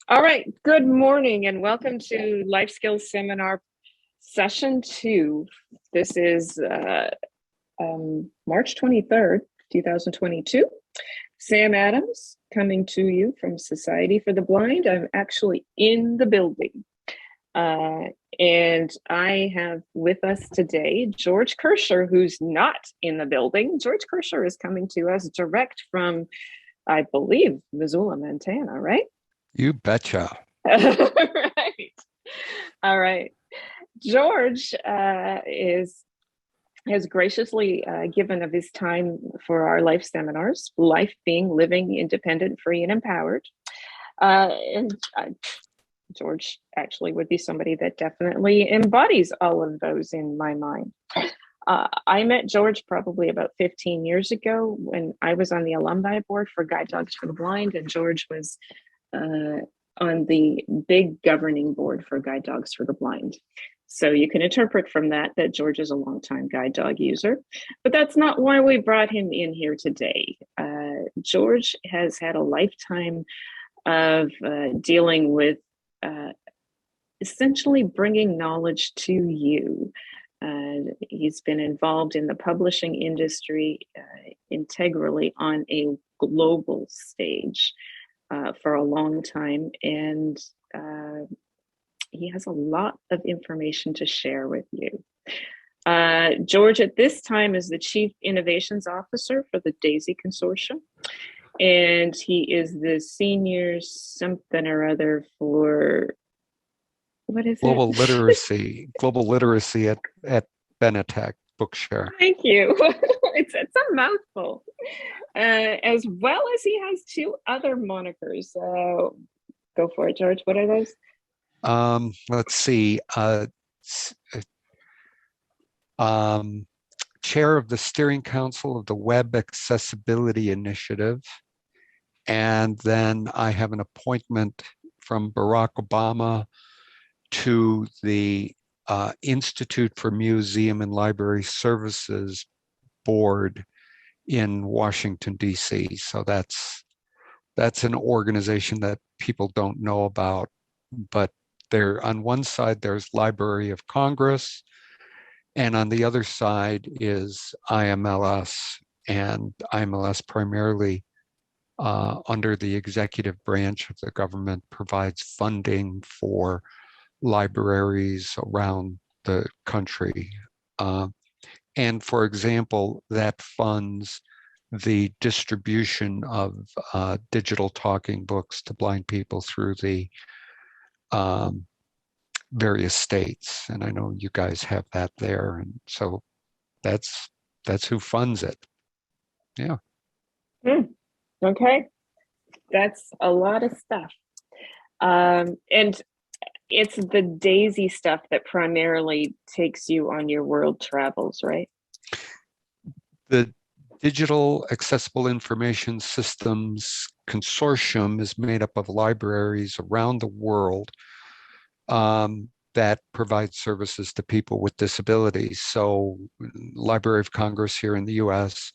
All right, good morning and welcome to Life Skills Seminar Session 2. This is March 23rd, 2022. Sam Adams coming to you from Society for the Blind. I'm actually in the building. And I have with us today George Kerscher, who's not in the building. George Kerscher is coming to us direct from, I believe, Missoula, Montana, right? You betcha. Right. All right. George has graciously given of his time for our life seminars, life being living independent, free, and empowered. And George actually would be somebody that definitely embodies all of those in my mind. I met George probably about 15 years ago when I was on the alumni board for Guide Dogs for the Blind, and George was on the big governing board for Guide Dogs for the Blind. So you can interpret from that George is a longtime guide dog user, but that's not why we brought him in here today. George has had a lifetime of dealing with essentially bringing knowledge to you. He's been involved in the publishing industry integrally on a global stage for a long time, and he has a lot of information to share with you. George at this time is the Chief Innovations Officer for the DAISY Consortium, and he is the Senior something or other for, what is Global it? literacy at Benetech Bookshare. Thank you. It's a mouthful. As well as he has two other monikers. Go for it, George. What are those? Let's see. Chair of the Steering Council of the Web Accessibility Initiative. And then I have an appointment from Barack Obama to the Institute for Museum and Library Services Board in Washington, D.C. So that's an organization that people don't know about, but there on one side there's Library of Congress, and on the other side is IMLS, and IMLS primarily under the executive branch of the government provides funding for libraries around the country. And for example, that funds the distribution of digital talking books to blind people through the various states. And I know you guys have that there. And so that's who funds it. Yeah. Okay. That's a lot of stuff. And it's the DAISY stuff that primarily takes you on your world travels, right? The Digital Accessible Information Systems Consortium is made up of libraries around the world that provide services to people with disabilities. So Library of Congress here in the US,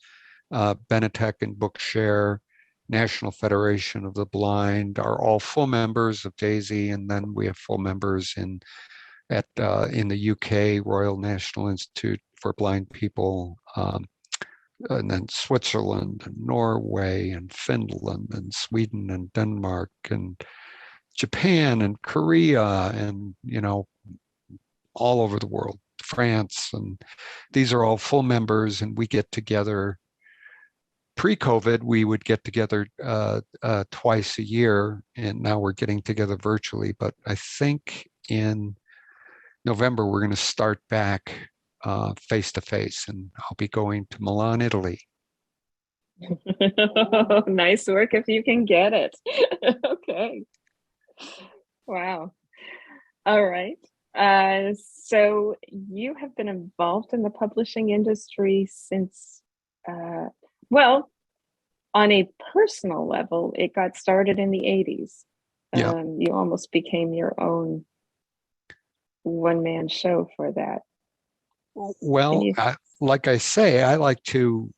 Benetech and Bookshare, National Federation of the Blind are all full members of DAISY, and then we have full members in the UK, Royal National Institute for Blind People, and then Switzerland and Norway and Finland and Sweden and Denmark and Japan and Korea and, all over the world, France. And these are all full members, and we get together. Pre-COVID, we would get together twice a year, and now we're getting together virtually. But I think in November, we're going to start back face-to-face, and I'll be going to Milan, Italy. Nice work if you can get it. Okay. Wow. All right. So you have been involved in the publishing industry since, well, on a personal level, it got started in the 80s. Yeah. You almost became your own one-man show for that. Well, like I say, I like to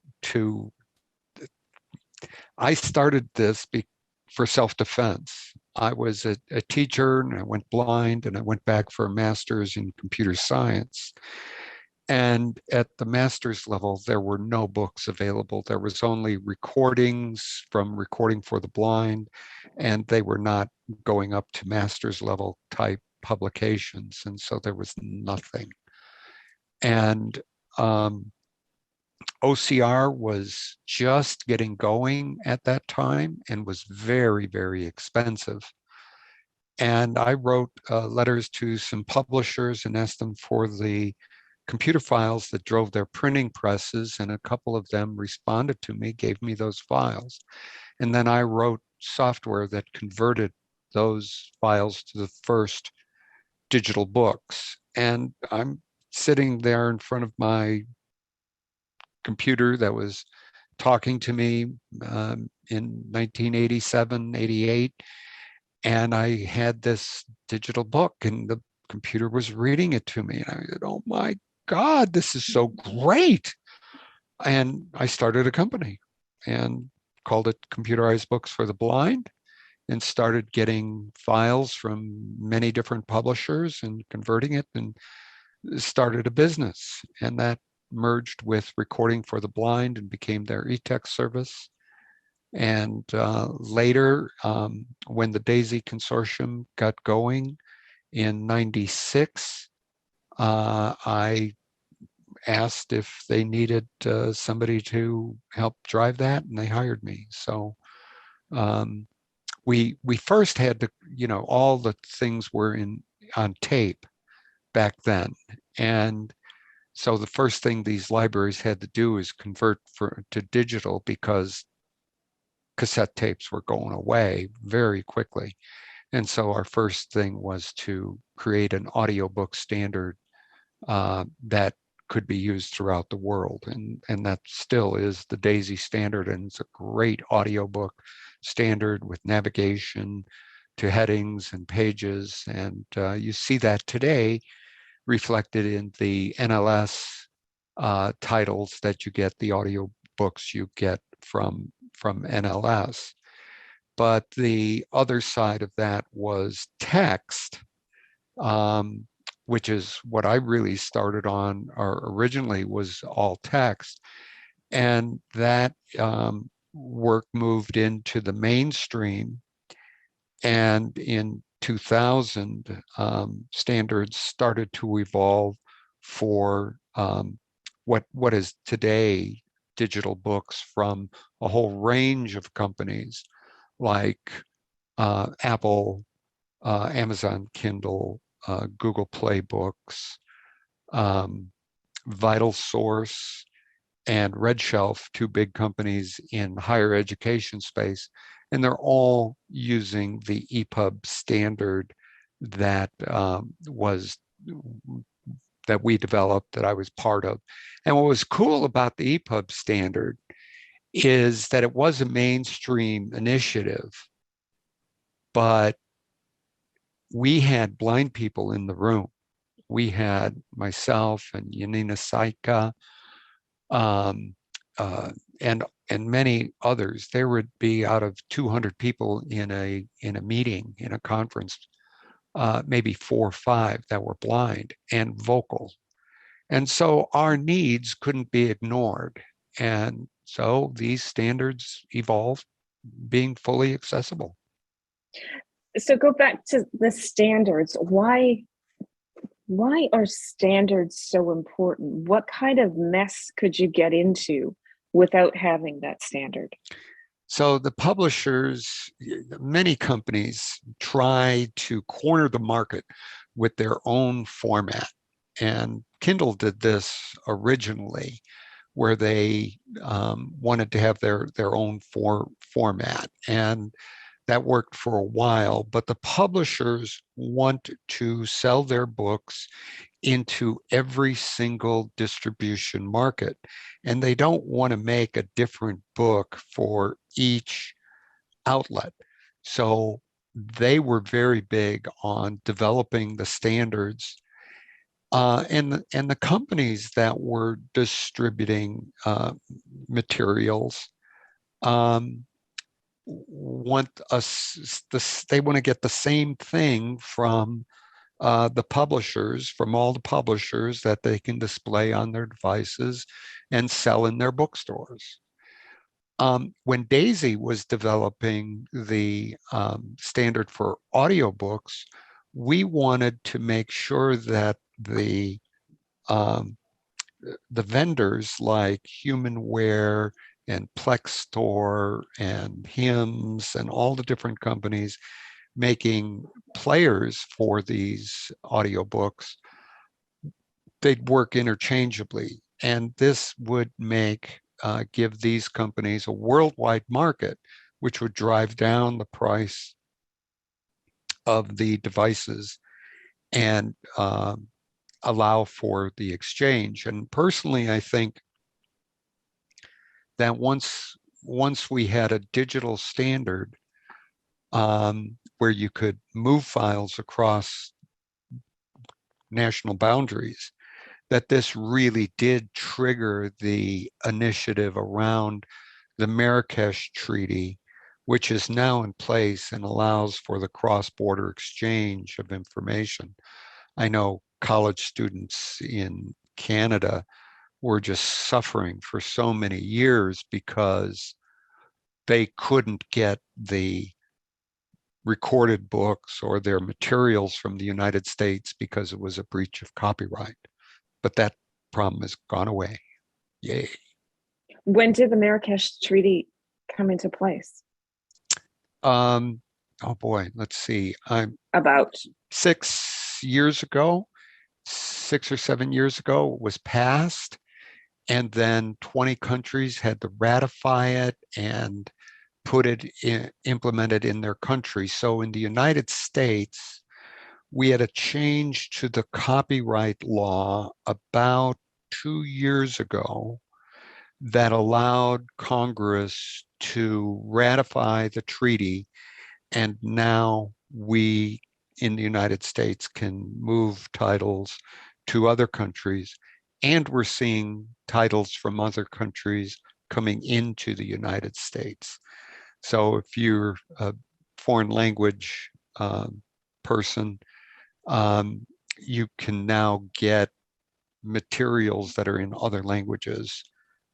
I started this for self-defense. I was a teacher and I went blind and I went back for a master's in computer science. And at the master's level, there were no books available. There was only recordings from Recording for the Blind, and they were not going up to master's level type publications. And so there was nothing. And OCR was just getting going at that time and was very, very expensive. And I wrote letters to some publishers and asked them for the computer files that drove their printing presses, and a couple of them responded to me, gave me those files. And then I wrote software that converted those files to the first digital books. And I'm sitting there in front of my computer that was talking to me in 1987, 88. And I had this digital book and the computer was reading it to me. And I said, oh my God, this is so great. And I started a company and called it Computerized Books for the Blind and started getting files from many different publishers and converting it and started a business. And that merged with Recording for the Blind and became their e-text service. And later, when the DAISY Consortium got going in '96, I asked if they needed somebody to help drive that, and they hired me. So we first had to, all the things were on tape back then, and so the first thing these libraries had to do is convert to digital because cassette tapes were going away very quickly. And so our first thing was to create an audiobook standard that could be used throughout the world. And that still is the DAISY standard. And it's a great audiobook standard with navigation to headings and pages. And you see that today reflected in the NLS titles that you get, the audiobooks you get from NLS. But the other side of that was text, which is what I really started on, or originally was all text. And that work moved into the mainstream. And in 2000, standards started to evolve for what is today digital books from a whole range of companies like Apple, Amazon Kindle, Google Play Books, Vital Source, and RedShelf, two big companies in higher education space. And they're all using the Epub standard that that we developed, that I was part of. And what was cool about the Epub standard is that it was a mainstream initiative, but we had blind people in the room. We had myself and Yanina Saika, and many others. There would be out of 200 people in a meeting, in a conference, maybe 4 or 5 that were blind and vocal. And so our needs couldn't be ignored. And so these standards evolved, being fully accessible. So go back to the standards. Why are standards so important? What kind of mess could you get into without having that standard? So the publishers, many companies try to corner the market with their own format. And Kindle did this originally, where they wanted to have their own format. And that worked for a while, but the publishers want to sell their books into every single distribution market. And they don't want to make a different book for each outlet. So they were very big on developing the standards. And the companies that were distributing materials want they want to get the same thing from the publishers, from all the publishers, that they can display on their devices and sell in their bookstores. When Daisy was developing the standard for audiobooks, we wanted to make sure that the vendors like Humanware and Plex Store and Hymns and all the different companies making players for these audiobooks, they'd work interchangeably. And this would give these companies a worldwide market, which would drive down the price of the devices and allow for the exchange. And personally, I think that once we had a digital standard where you could move files across national boundaries, that this really did trigger the initiative around the Marrakesh Treaty, which is now in place and allows for the cross-border exchange of information. I know college students in Canada were just suffering for so many years because they couldn't get the recorded books or their materials from the United States because it was a breach of copyright. But that problem has gone away. Yay. When did the Marrakesh Treaty come into place? Oh boy, let's see. About 6 years ago, 6 or 7 years ago, it was passed. And then 20 countries had to ratify it and implement it in their country. So in the United States, we had a change to the copyright law about 2 years ago that allowed Congress to ratify the treaty. And now we in the United States can move titles to other countries. And we're seeing titles from other countries coming into the United States. So if you're a foreign language person, you can now get materials that are in other languages,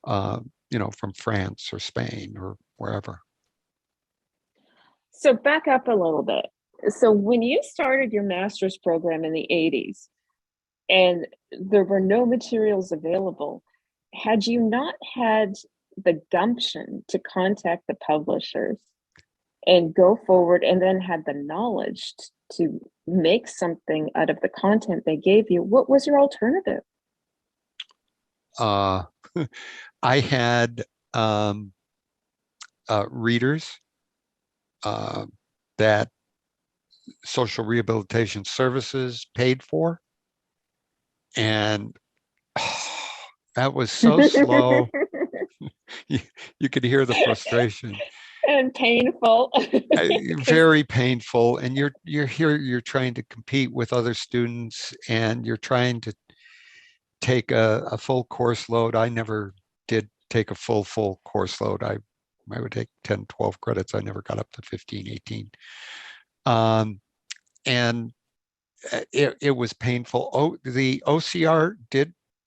from France or Spain or wherever. So back up a little bit. So when you started your master's program in the 80s and there were no materials available, had you not had the gumption to contact the publishers and go forward and then had the knowledge to make something out of the content they gave you, what was your alternative? I had readers that social rehabilitation services paid for. And that was so slow. You could hear the frustration. And painful. Very painful. And you're here, you're trying to compete with other students and you're trying to take a full course load. I never did take a full course load. I would take 10, 12 credits. I never got up to 15, 18. And it was painful. The OCR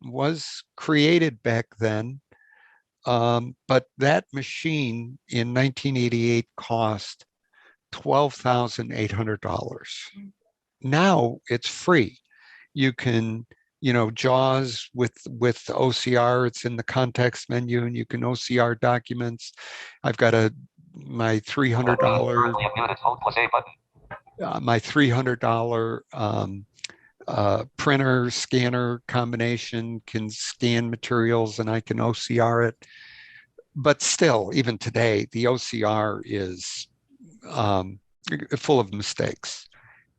was created back then. But that machine in 1988 cost $12,800. Now it's free. You can, JAWS with OCR, it's in the context menu and you can OCR documents. I've got my $300 printer scanner combination can scan materials and I can OCR it. But still, even today, the OCR is full of mistakes.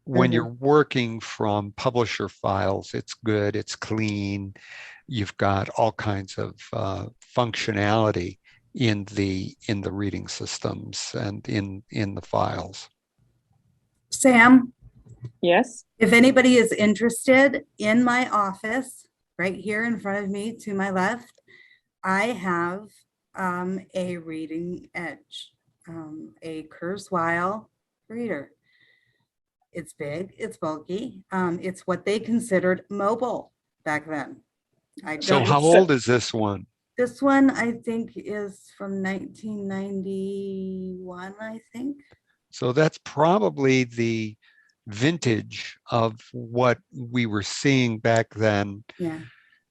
When you're working from publisher files, it's good, it's clean. You've got all kinds of functionality in the reading systems and in the files. Sam? Yes? If anybody is interested, in my office, right here in front of me to my left, I have a Reading Edge a Kurzweil reader. It's big, it's bulky. It's what they considered mobile back then. So how old is this one? This one, I think, is from 1991, I think. So that's probably the vintage of what we were seeing back then. Yeah.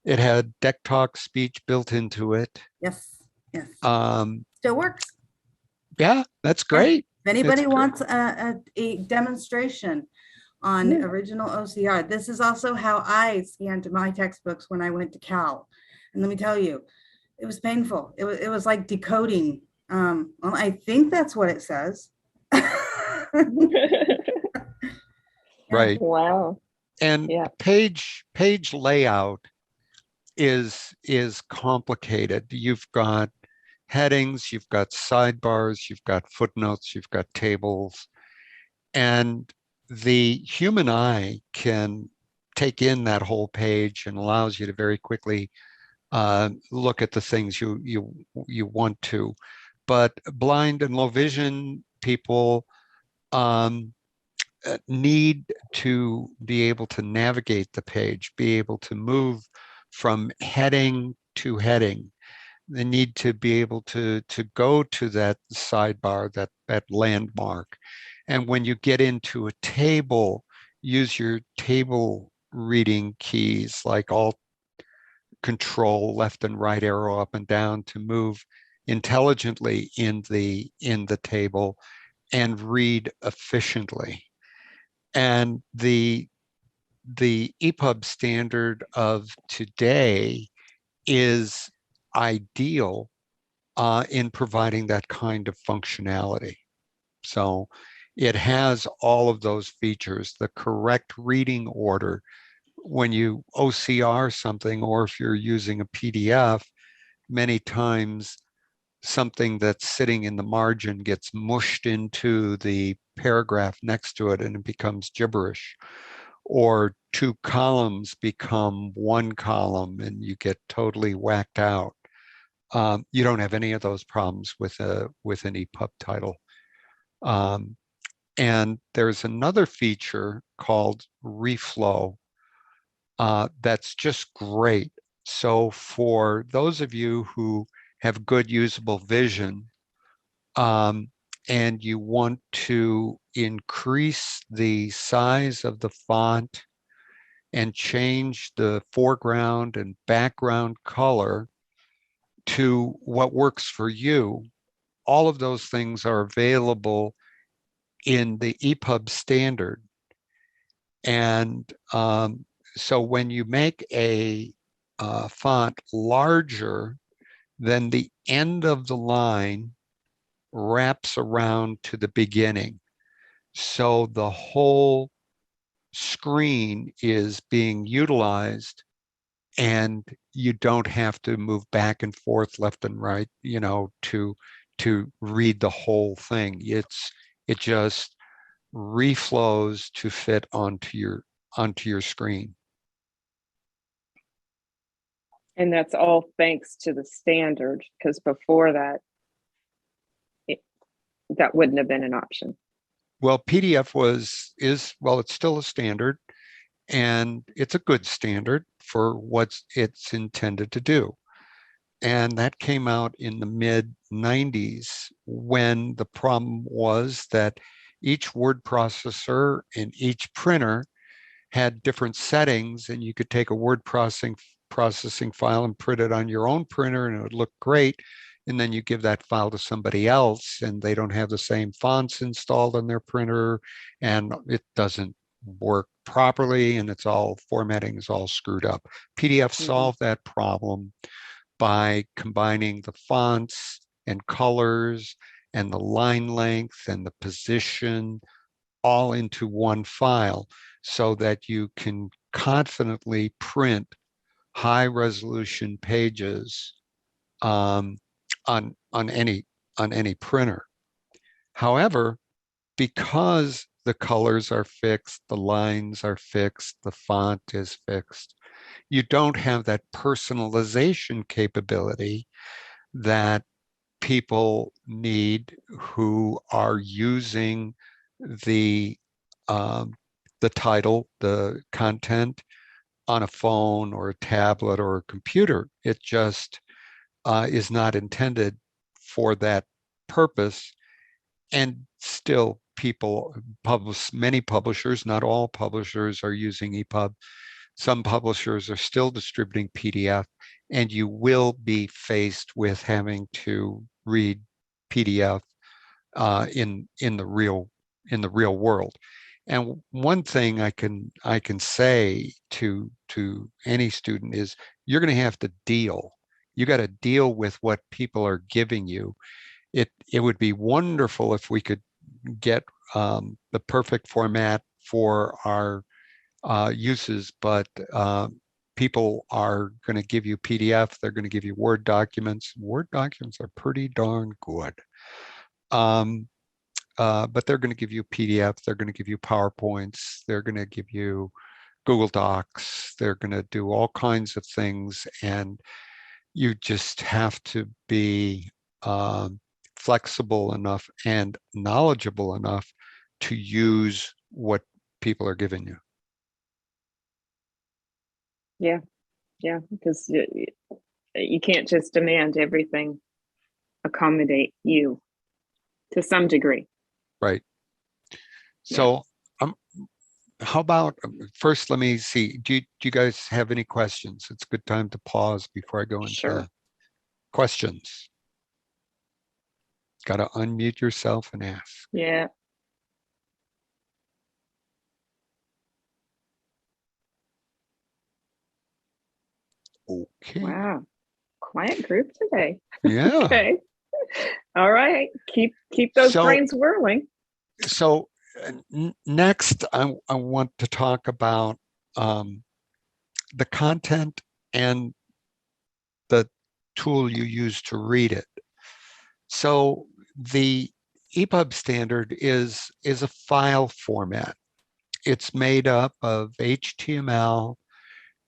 It had deck talk speech built into it. Yes. Yes. Still works. Yeah, that's great. If anybody wants a demonstration on original OCR, this is also how I scanned my textbooks when I went to Cal. And let me tell you, it was painful. It was like decoding. Well, I think that's what it says. Right. Wow. And page layout is complicated. You've got headings, you've got sidebars, you've got footnotes, you've got tables, and the human eye can take in that whole page and allows you to very quickly look at the things you want to. But blind and low vision people need to be able to navigate the page, be able to move from heading to heading. They need to be able to go to that sidebar, that landmark. And when you get into a table, use your table reading keys like Alt, Control, left and right arrow up and down to move intelligently in the table and read efficiently. And the Epub standard of today is ideal in providing that kind of functionality. So it has all of those features, the correct reading order. When you OCR something, or if you're using a PDF, many times something that's sitting in the margin gets mushed into the paragraph next to it and it becomes gibberish. Or two columns become one column and you get totally whacked out. You don't have any of those problems with an EPUB title. And there's another feature called reflow that's just great. So for those of you who have good usable vision and you want to increase the size of the font and change the foreground and background color to what works for you, all of those things are available in the Epub standard. And so when you make a font larger, then the end of the line wraps around to the beginning. So the whole screen is being utilized and you don't have to move back and forth, left and right, to read the whole thing. It just reflows to fit onto your screen. And that's all thanks to the standard, because before that, that wouldn't have been an option. Well, PDF it's still a standard, and it's a good standard for what it's intended to do. And that came out in the mid-90s when the problem was that each word processor and each printer had different settings, and you could take a word processing file and print it on your own printer and it would look great. And then you give that file to somebody else and they don't have the same fonts installed on their printer and it doesn't work properly and formatting is all screwed up. PDF solved that problem by combining the fonts and colors and the line length and the position all into one file so that you can confidently print high resolution pages on any printer. However, because the colors are fixed, the lines are fixed, the font is fixed, you don't have that personalization capability that people need who are using the title, the content on a phone or a tablet or a computer. It just is not intended for that purpose. And still people many publishers, not all publishers, are using EPUB. Some publishers are still distributing PDF, and you will be faced with having to read PDF in the real world. And one thing I can say to any student is, you're going to have to deal. You got to deal with what people are giving you. It would be wonderful if we could get the perfect format for our uses, but people are going to give you PDF. They're going to give you Word documents. Word documents are pretty darn good. But they're going to give you PDF. They're going to give you PowerPoints. They're going to give you Google Docs. They're going to do all kinds of things. And you just have to be flexible enough and knowledgeable enough to use what people are giving you. Yeah, because you can't just demand everything accommodate you to some degree. Right. So how about, first, let me see, do you guys have any questions? It's a good time to pause before I go into questions. Got to unmute yourself and ask. Yeah. Okay. Wow. Quiet group today. Yeah. Okay. All right. Keep those brains whirling. So next, I want to talk about the content and the tool you use to read it. So the Epub standard is a file format. It's made up of HTML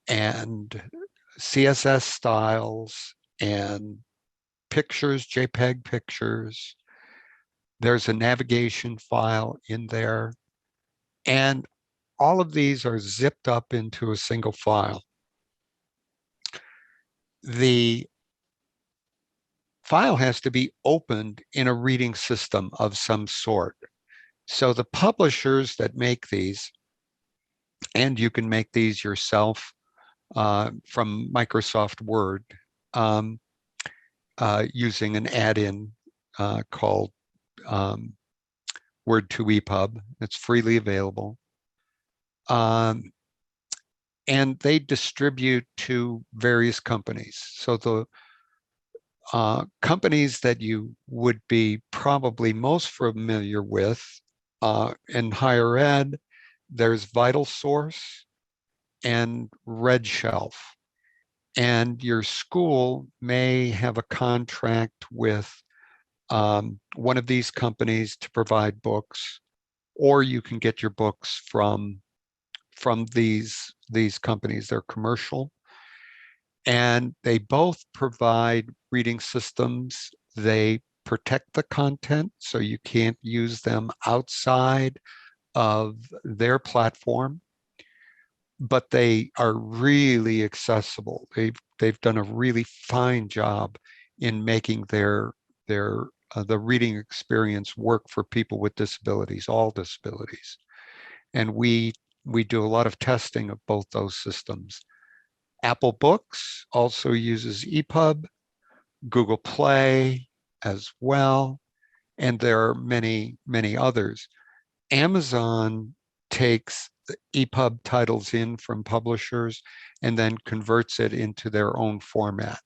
and CSS styles and pictures, JPEG pictures. There's a navigation file in there. And all of these are zipped up into a single file. The file has to be opened in a reading system of some sort. So the publishers that make these, and you can make these yourself from Microsoft Word using an add-in called Word to Epub. It's freely available. And they distribute to various companies. So the companies that you would be probably most familiar with in higher ed, there's VitalSource and Red Shelf. And your school may have a contract with one of these companies to provide books, or you can get your books from these companies. They're commercial, and they both provide reading systems. They protect the content, so you can't use them outside of their platform, but they are really accessible. They've done a really fine job in making the reading experience work for people with disabilities, all disabilities. And we do a lot of testing of both those systems. Apple Books also uses Epub, Google Play as well, and there are many, many others. Amazon takes the Epub titles in from publishers and then converts it into their own format.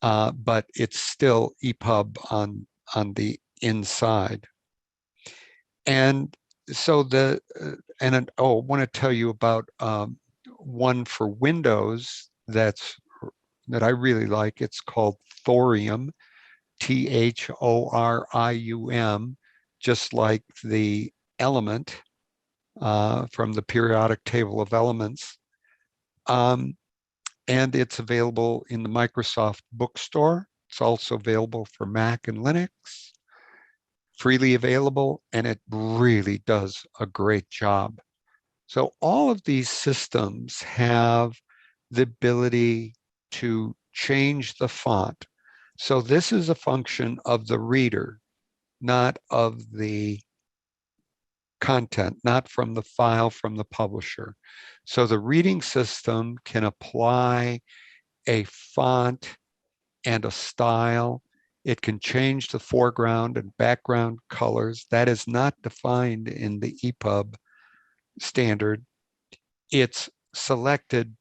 But it's still Epub on the inside. And so I want to tell you about one for Windows that I really like. It's called Thorium, Thorium, just like the element from the periodic table of elements. And it's available in the Microsoft Bookstore It's also available for Mac and Linux, freely available, and it really does a great job. So all of these systems have the ability to change the font. So this is a function of the reader, not of the content, not from the file from the publisher. So the reading system can apply a font and a style. It can change the foreground and background colors. That is not defined in the Epub standard. It's selected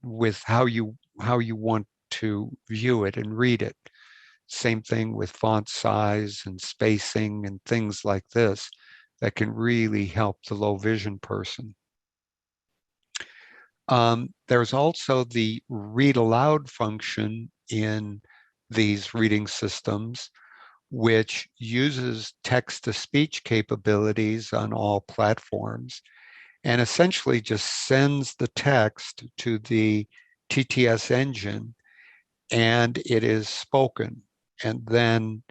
with how you want to view it and read it. Same thing with font size and spacing and things like this that can really help the low vision person. There's also the read aloud function in these reading systems, which uses text-to-speech capabilities on all platforms and essentially just sends the text to the TTS engine and it is spoken. And then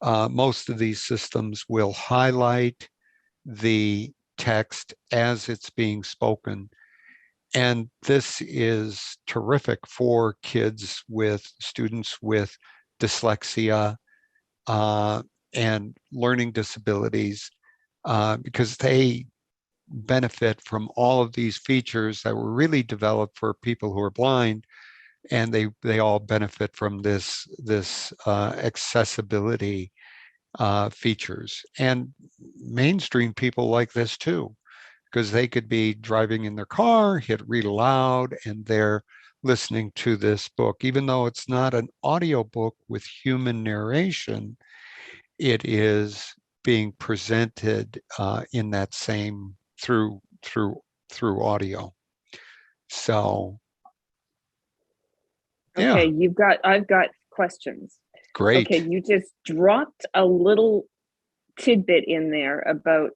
most of these systems will highlight the text as it's being spoken. And this is terrific for students with dyslexia and learning disabilities because they benefit from all of these features that were really developed for people who are blind, and they all benefit from this accessibility features. And mainstream people like this too, because they could be driving in their car, hit read aloud, and they're listening to this book. Even though it's not an audio book with human narration, it is being presented in that same through audio. So Okay, yeah. I've got questions. Great. Okay, you just dropped a little tidbit in there about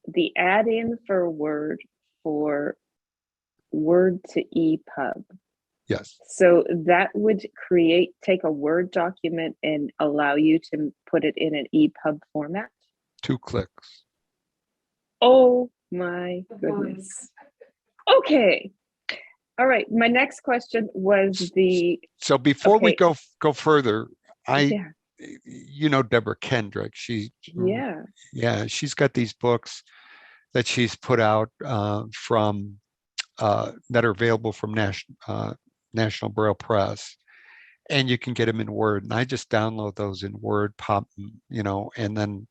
the add-in for Word to EPUB. Yes. So that would take a Word document and allow you to put it in an EPUB format? 2 clicks. Oh my goodness. Okay. All right. My next question was So before we go further, you know Deborah Kendrick. She's got these books that she's put out from that are available from National Braille Press, and you can get them in Word. And I just download those in Word, and then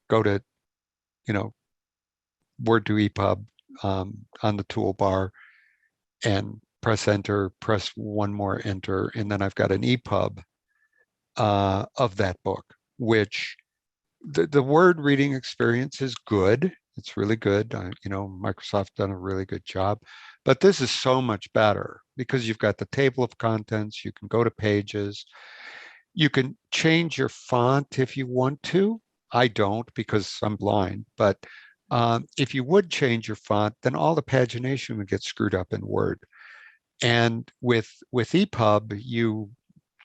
go to Word to EPUB on the toolbar and press enter, press one more enter, and then I've got an EPUB of that book, which the Word reading experience is good. It's really good. Microsoft done a really good job, but this is so much better because you've got the table of contents. You can go to pages. You can change your font if you want to. I don't because I'm blind, but if you would change your font, then all the pagination would get screwed up in Word. And with EPUB, you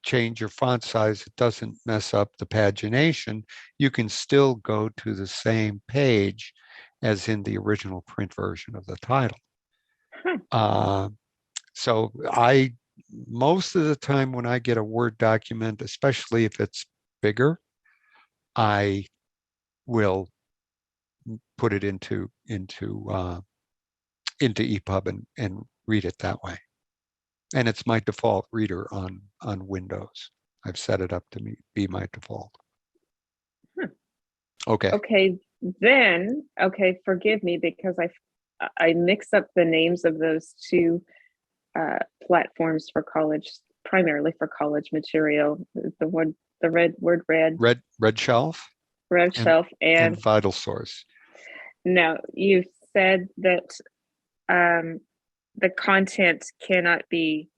change your font size, it doesn't mess up the pagination. You can still go to the same page as in the original print version of the title. So most of the time when I get a Word document, especially if it's bigger, I will put it into EPUB and read it that way. And it's my default reader on Windows. I've set it up to be my default. Okay. Okay, then, forgive me because I mix up the names of those two platforms for college, primarily for college material. The Red Shelf. Red Shelf and Vital Source. Now, you said that the content cannot be,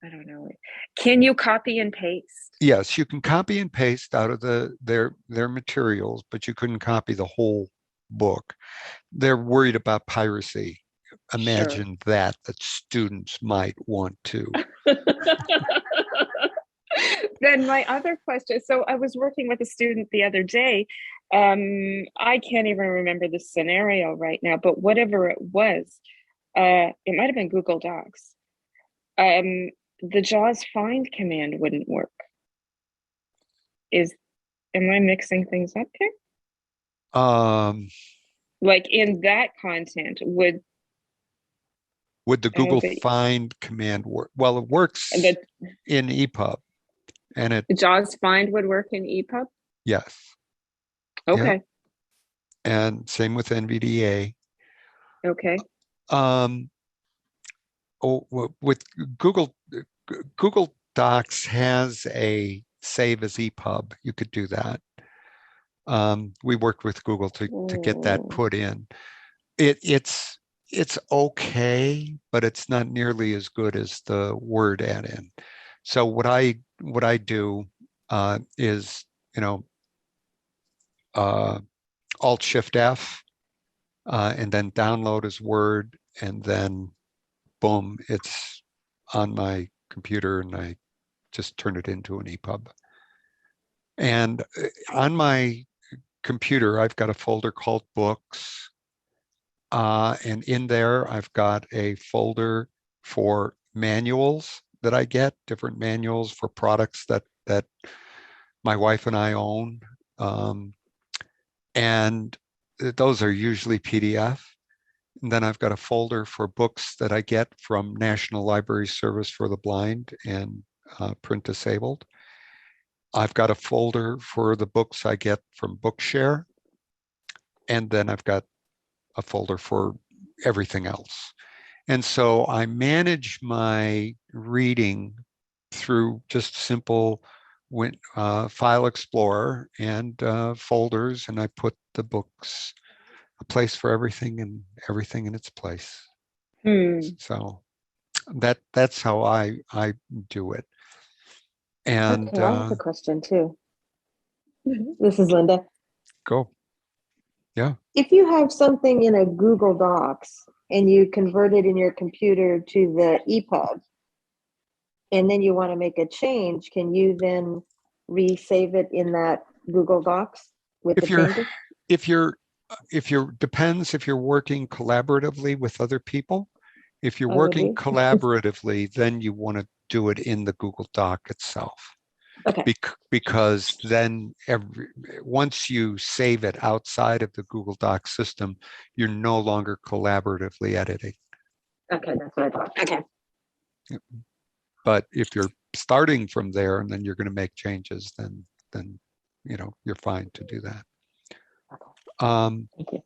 I don't know. Can you copy and paste? Yes, you can copy and paste out of their materials, but you couldn't copy the whole book. They're worried about piracy imagine that students might want to. Then my other question, so I was working with a student the other day. I can't even remember the scenario right now, but whatever it was, it might have been Google Docs. The JAWS find command wouldn't work. Am I mixing things up here? Like in that content, would the Google find command work? Well, it works in Epub, and the JAWS find would work in Epub. Yes. Okay. Yeah. And same with NVDA. Okay. With Google Docs has a save as Epub. You could do that. We worked with Google to get that put in. It's okay, but it's not nearly as good as the Word add-in. So what I do is, Alt-Shift-F, and then download as Word, and then boom, it's on my computer, and I just turn it into an Epub. And on my computer, I've got a folder called Books, and in there I've got a folder for manuals that I get, different manuals for products that my wife and I own, and those are usually PDF. And then I've got a folder for books that I get from National Library Service for the Blind and print disabled. I've got a folder for the books I get from Bookshare. And then I've got a folder for everything else. And so I manage my reading through just simple File Explorer and folders, and I put the books, a place for everything and everything in its place. So that's how I do it. And okay, I have a question too. This is Linda. Go. Yeah. If you have something in a Google Docs and you convert it in your computer to the EPUB, and then you want to make a change, can you then resave it in that Google Docs with the changes? If you're depends if you're working collaboratively with other people. If you're working collaboratively, then you want to do it in the Google Doc itself. Okay. Because then once you save it outside of the Google Doc system, you're no longer collaboratively editing. Okay, that's what I thought. Okay. But if you're starting from there and then you're going to make changes, then you're fine to do that. Thank you.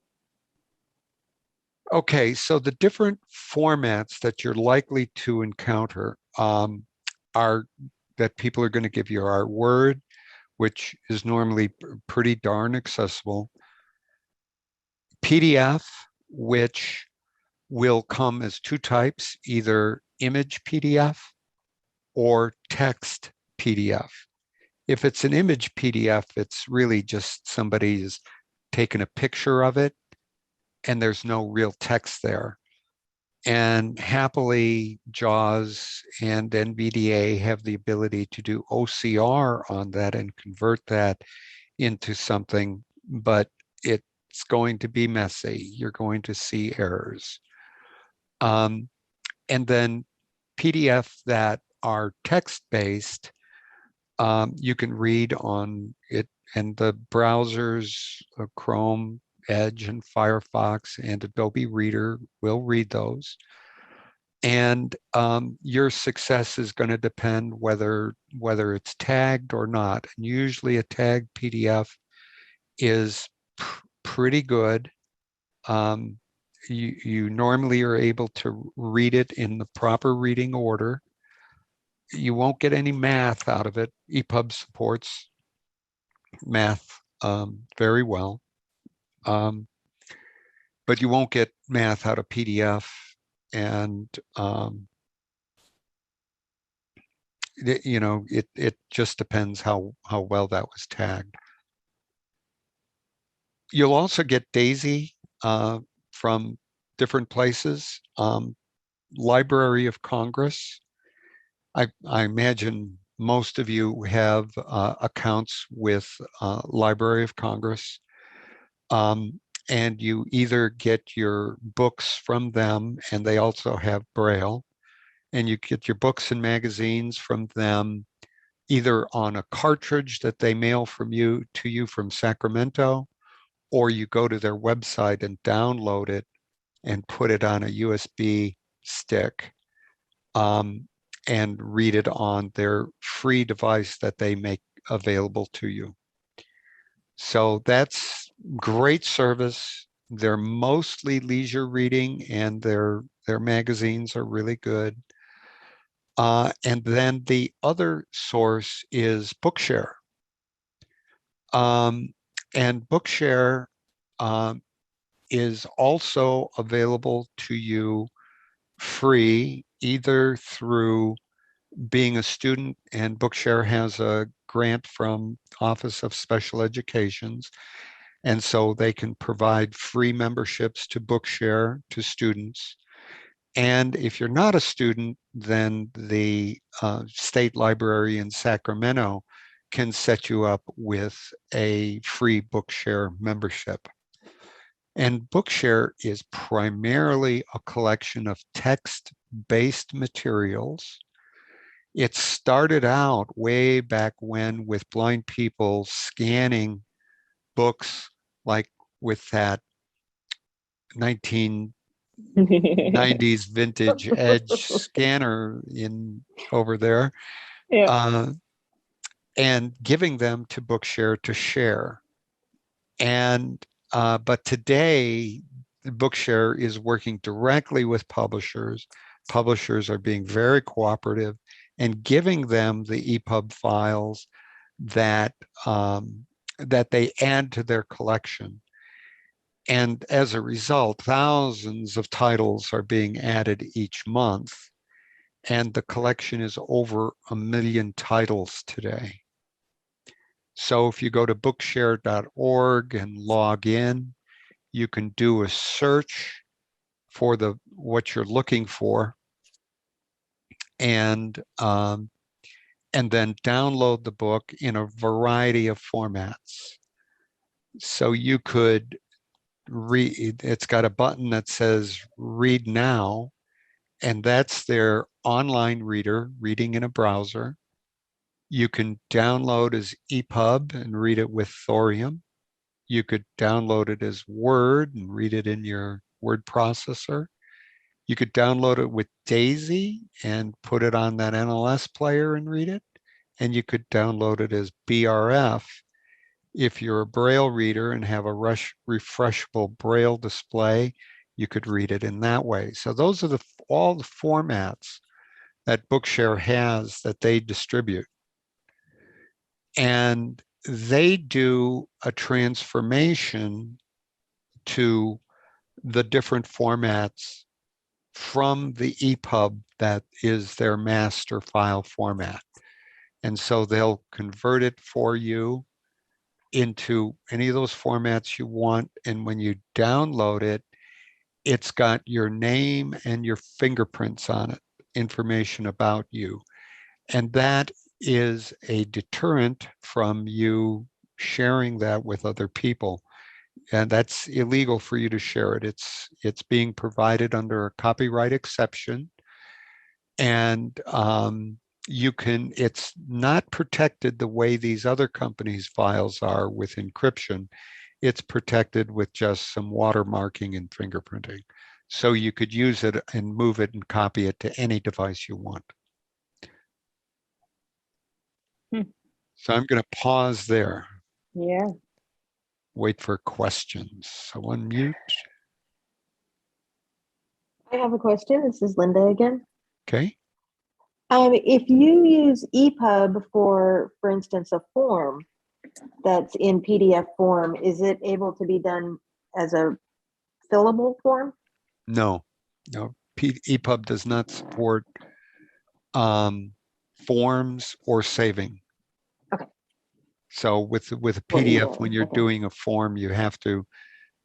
Okay, so the different formats that you're likely to encounter are that people are going to give you are Word, which is normally pretty darn accessible, PDF, which will come as two types, either image PDF or text PDF. If it's an image PDF, it's really just somebody's taken a picture of it and there's no real text there. And happily, JAWS and NVDA have the ability to do OCR on that and convert that into something, but it's going to be messy. You're going to see errors. And then PDF that are text-based, you can read on it, and the browsers, Chrome, Edge, and Firefox, and Adobe Reader will read those. And your success is going to depend whether it's tagged or not. And usually a tagged PDF is pretty good. You normally are able to read it in the proper reading order. You won't get any math out of it. EPUB supports math very well. But you won't get math out of PDF, and it just depends how well that was tagged. You'll also get DAISY from different places. Library of Congress. I imagine most of you have accounts with Library of Congress. And you either get your books from them, and they also have Braille, and you get your books and magazines from them either on a cartridge that they mail from you to you from Sacramento, or you go to their website and download it and put it on a USB stick and read it on their free device that they make available to you. So that's great service. They're mostly leisure reading, and their magazines are really good. And then the other source is Bookshare. And Bookshare is also available to you free, either through being a student, and Bookshare has a grant from Office of Special Educations, and so they can provide free memberships to Bookshare to students. And if you're not a student, then the state library in Sacramento can set you up with a free Bookshare membership. And Bookshare is primarily a collection of text-based materials. It started out way back when with blind people scanning books, like with that 1990s vintage Edge scanner in over there, Yeah. and giving them to Bookshare to share. And but today, Bookshare is working directly with publishers. Publishers are being very cooperative and giving them the EPUB files that that they add to their collection. And as a result, thousands of titles are being added each month, and the collection is over 1 million titles today. So if you go to bookshare.org and log in, you can do a search for what you're looking for, and then download the book in a variety of formats. So you could read, it's got a button that says read now, and that's their online reader reading in a browser. You can download as EPUB and read it with Thorium. You could download it as Word and read it in your word processor. You could download it with Daisy and put it on that NLS player and read it. And you could download it as BRF if you're a Braille reader and have a refreshable Braille display. You could read it in that way. So those are all the formats that Bookshare has that they distribute. And they do a transformation to the different formats from the EPUB that is their master file format. And so they'll convert it for you into any of those formats you want. And when you download it, it's got your name and your fingerprints on it, information about you. And that is a deterrent from you sharing that with other people. And that's illegal for you to share it. It's being provided under a copyright exception. And it's not protected the way these other companies' files are with encryption. It's protected with just some watermarking and fingerprinting. So you could use it and move it and copy it to any device you want. So I'm going to pause there. Yeah. Wait for questions. So unmute. I have a question. This is Linda again. Okay. If you use EPUB for instance, a form that's in PDF form, is it able to be done as a fillable form? No. EPUB does not support forms or saving. Okay. So with a PDF, when you're doing a form, you have to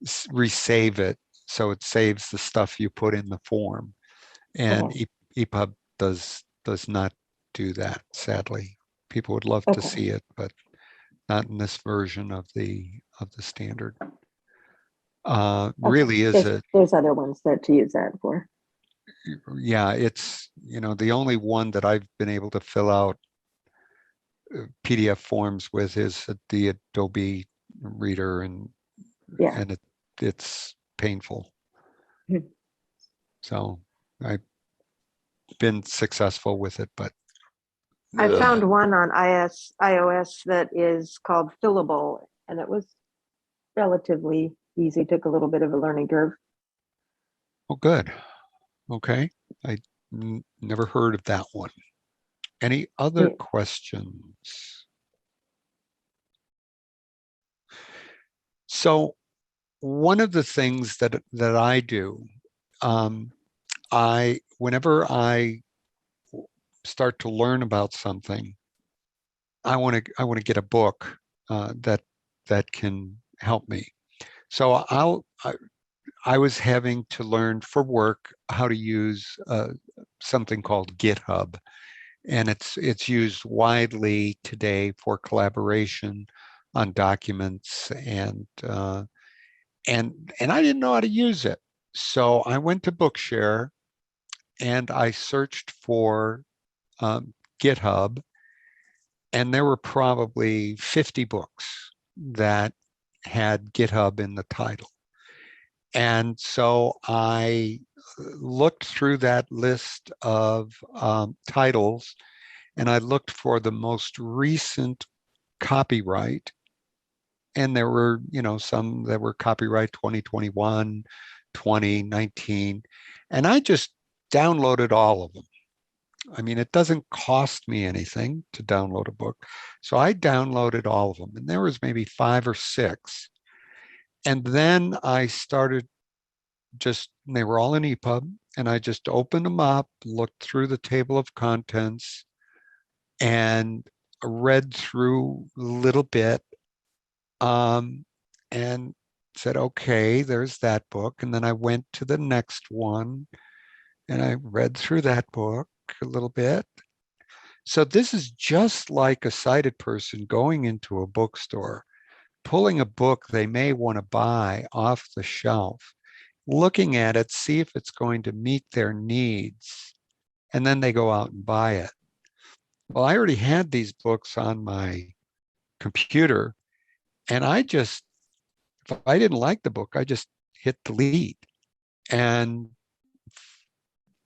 resave it so it saves the stuff you put in the form. And Okay. EPUB does not do that, sadly. People would love to Okay. see it, but not in this version of the standard. Really is There's other ones to use that for. yeah, it's, the only one that I've been able to fill out PDF forms with is the Adobe Reader, and Yeah. it's painful. Hmm. So I've been successful with it, but I found one on iOS that is called Fillable, and it was relatively easy. Took a little bit of a learning curve. oh, good. Okay, I never heard of that one. Any other Yeah. questions? So one of the things that I do, whenever I start to learn about something, I want to get a book that can help me. So I was having to learn for work how to use something called GitHub, and it's used widely today for collaboration on documents, and I didn't know how to use it. So I went to Bookshare and I searched for GitHub, and there were probably 50 books that had GitHub in the title. And so I looked through that list of titles, and I looked for the most recent copyright. And there were, some that were copyright 2021, 2019, and I just downloaded all of them. I mean, it doesn't cost me anything to download a book. So I downloaded all of them, and there was maybe 5 or 6. And then I started they were all in EPUB, and I just opened them up, looked through the table of contents, and read through a little bit, and said, okay, there's that book. And then I went to the next one, and I read through that book a little bit. So this is just like a sighted person going into a bookstore, pulling a book they may want to buy off the shelf, looking at it, see if it's going to meet their needs, and then they go out and buy it. Well, I already had these books on my computer, and if I didn't like the book, I just hit delete, and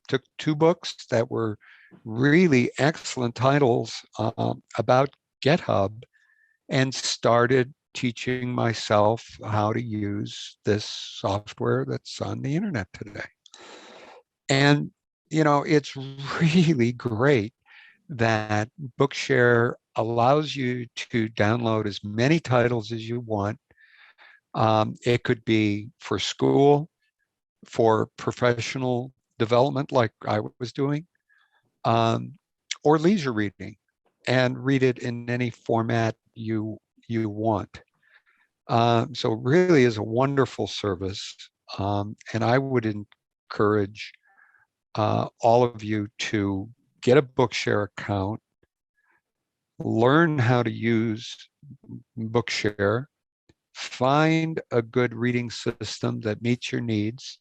took 2 books that were really excellent titles about GitHub, and started teaching myself how to use this software that's on the internet today. And, it's really great that Bookshare allows you to download as many titles as you want. It could be for school, for professional development, like I was doing, or leisure reading, and read it in any format you want. So it really is a wonderful service, and I would encourage all of you to get a Bookshare account, learn how to use Bookshare, find a good reading system that meets your needs.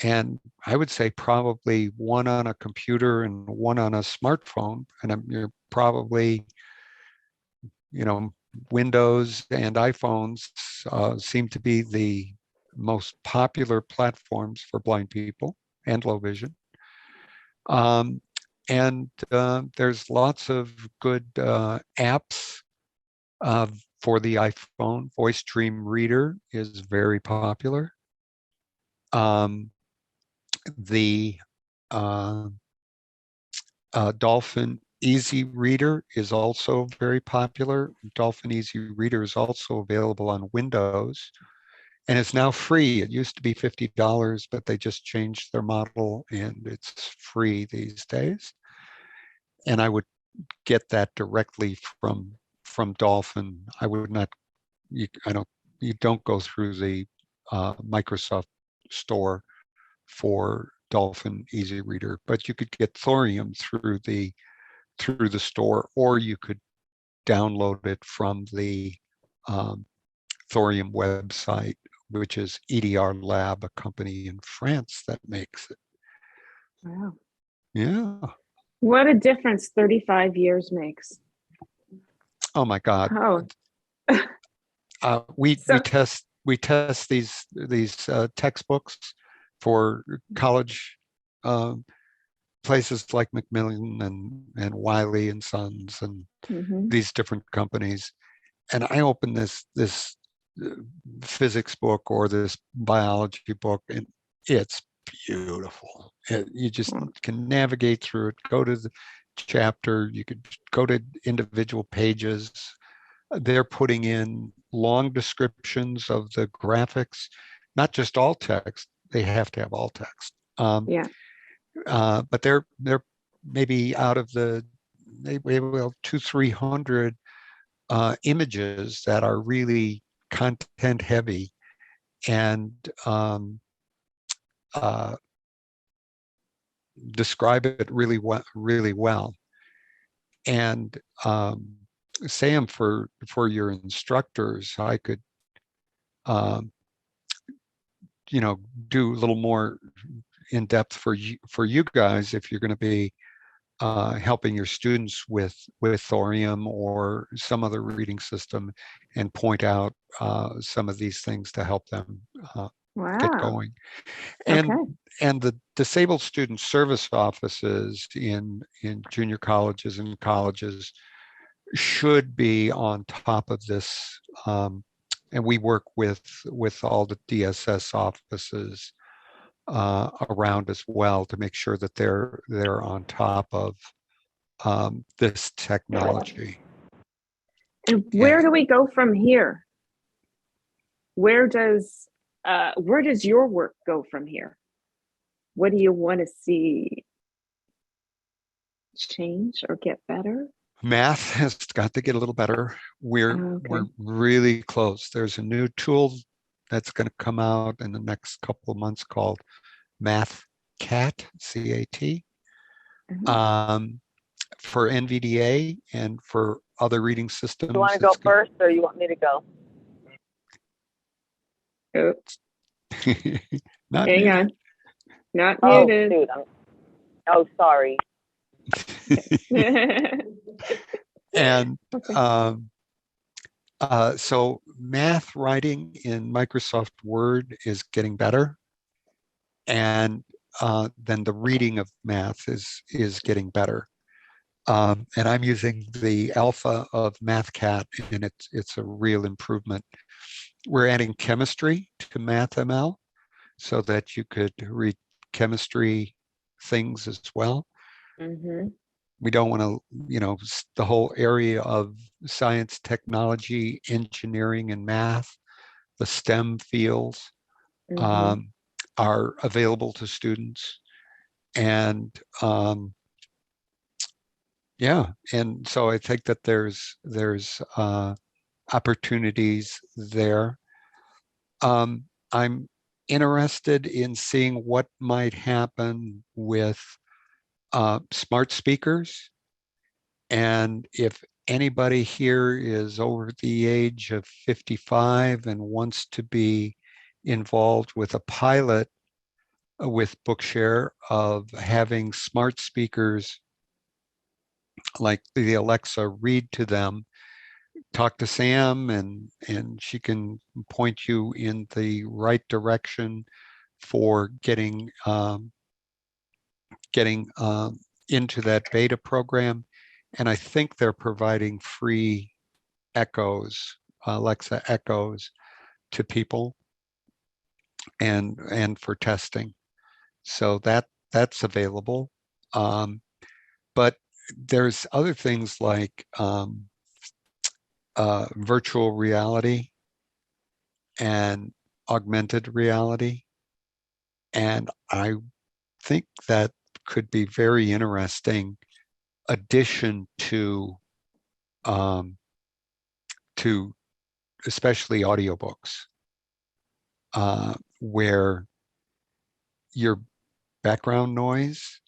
And I would say probably one on a computer and one on a smartphone. And you're probably, Windows and iPhones seem to be the most popular platforms for blind people and low vision. And there's lots of good apps for the iPhone. Voice Dream Reader is very popular. The Dolphin Easy Reader is also very popular. Dolphin Easy Reader is also available on Windows, and it's now free. It used to be $50, but they just changed their model, and it's free these days. And I would get that directly from Dolphin. I would not. You don't go through the Microsoft store for Dolphin Easy Reader, but you could get Thorium through the store, or you could download it from the Thorium website, which is EDR Lab, a company in France that makes it. Wow. Yeah. What a difference 35 years makes. Oh my God. Oh, We So- test these textbooks for college places like Macmillan and Wiley and Sons and mhm. these different companies. And I open this physics book or this biology book, and it's beautiful. You just Wow. can navigate through it, go to the chapter, you could go to individual pages. They're putting in long descriptions of the graphics, not just alt text. They have to have alt text. Yeah. But they're maybe out of the 200-300 images that are really content heavy and describe it really well. And Sam, for your instructors, I could do a little more in depth for you guys if you're going to be helping your students with Thorium or some other reading system, and point out some of these things to help them get Wow. going. And Okay. and the disabled student service offices in junior colleges and colleges should be on top of this. And we work with all the DSS offices around as well to make sure that they're on top of this technology. And where do we go from here? Where does your work go from here? What do you want to see change or get better? Math has got to get a little better. We're Okay. really close. There's a new tool that's going to come out in the next couple of months called Math Cat, CAT, Mhm. for NVDA and for other reading systems. You want to go first, or you want me to go? Oops. Not Hang muted. on. Not Oh, muted. dude, oh, sorry. And Okay. so math writing in Microsoft Word is getting better, and then the reading of math is getting better. And I'm using the alpha of MathCat, and it's a real improvement. We're adding chemistry to MathML so that you could read chemistry things as well. Mm-hmm. We don't want to, the whole area of science, technology, engineering, and math, the STEM fields, Mm-hmm. are available to students. And and so I think that there's opportunities there. I'm interested in seeing what might happen with smart speakers. And if anybody here is over the age of 55 and wants to be involved with a pilot with Bookshare of having smart speakers like the Alexa read to them, talk to Sam, and she can point you in the right direction for getting into that beta program. And I think they're providing free echoes, Alexa echoes, to people and for testing. So that's available. But there's other things like virtual reality and augmented reality. And I think that could be very interesting addition to especially audiobooks, where your background noise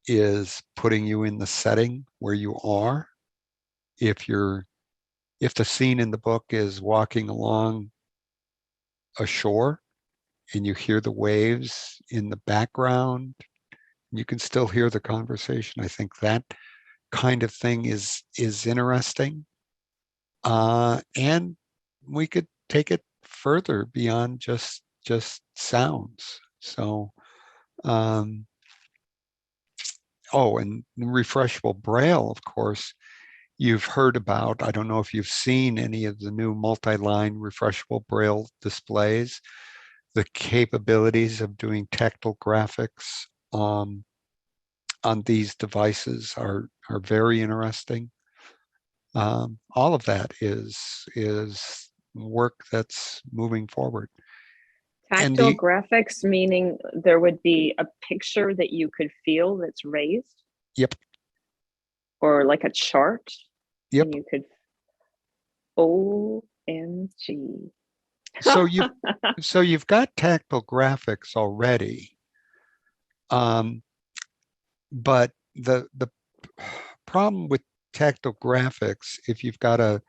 is putting you in the setting where you are. If the scene in the book is walking along a shore and you hear the waves in the background, you can still hear the conversation. I think that kind of thing is interesting. And we could take it further beyond just sounds. So, and refreshable braille, of course, you've heard about. I don't know if you've seen any of the new multi-line refreshable braille displays. The capabilities of doing tactile graphics on these devices are very interesting. All of that is work that's moving forward. Tactile graphics, meaning there would be a picture that you could feel that's raised? Yep. Or like a chart? Yep. And you could, OMG. So you've got tactile graphics already. But the problem with tactile graphics, if you've got a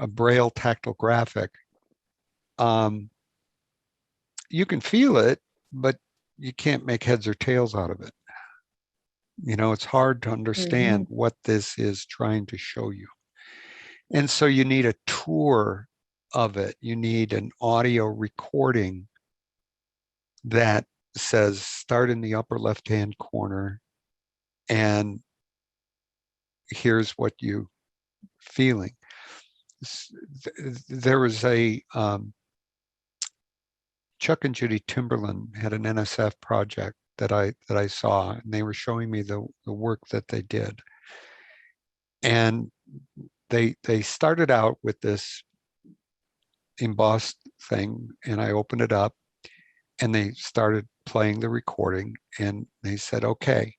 braille tactile graphic, you can feel it, but you can't make heads or tails out of it. It's hard to understand what this is trying to show you. And so you need a tour of it. You need an audio recording that says start in the upper left-hand corner and here's what you're feeling. There was a Chuck and Judy Timberland had an NSF project that I saw, and they were showing me the work that they did. And they started out with this embossed thing, and I opened it up, and they started playing the recording, and they said, okay,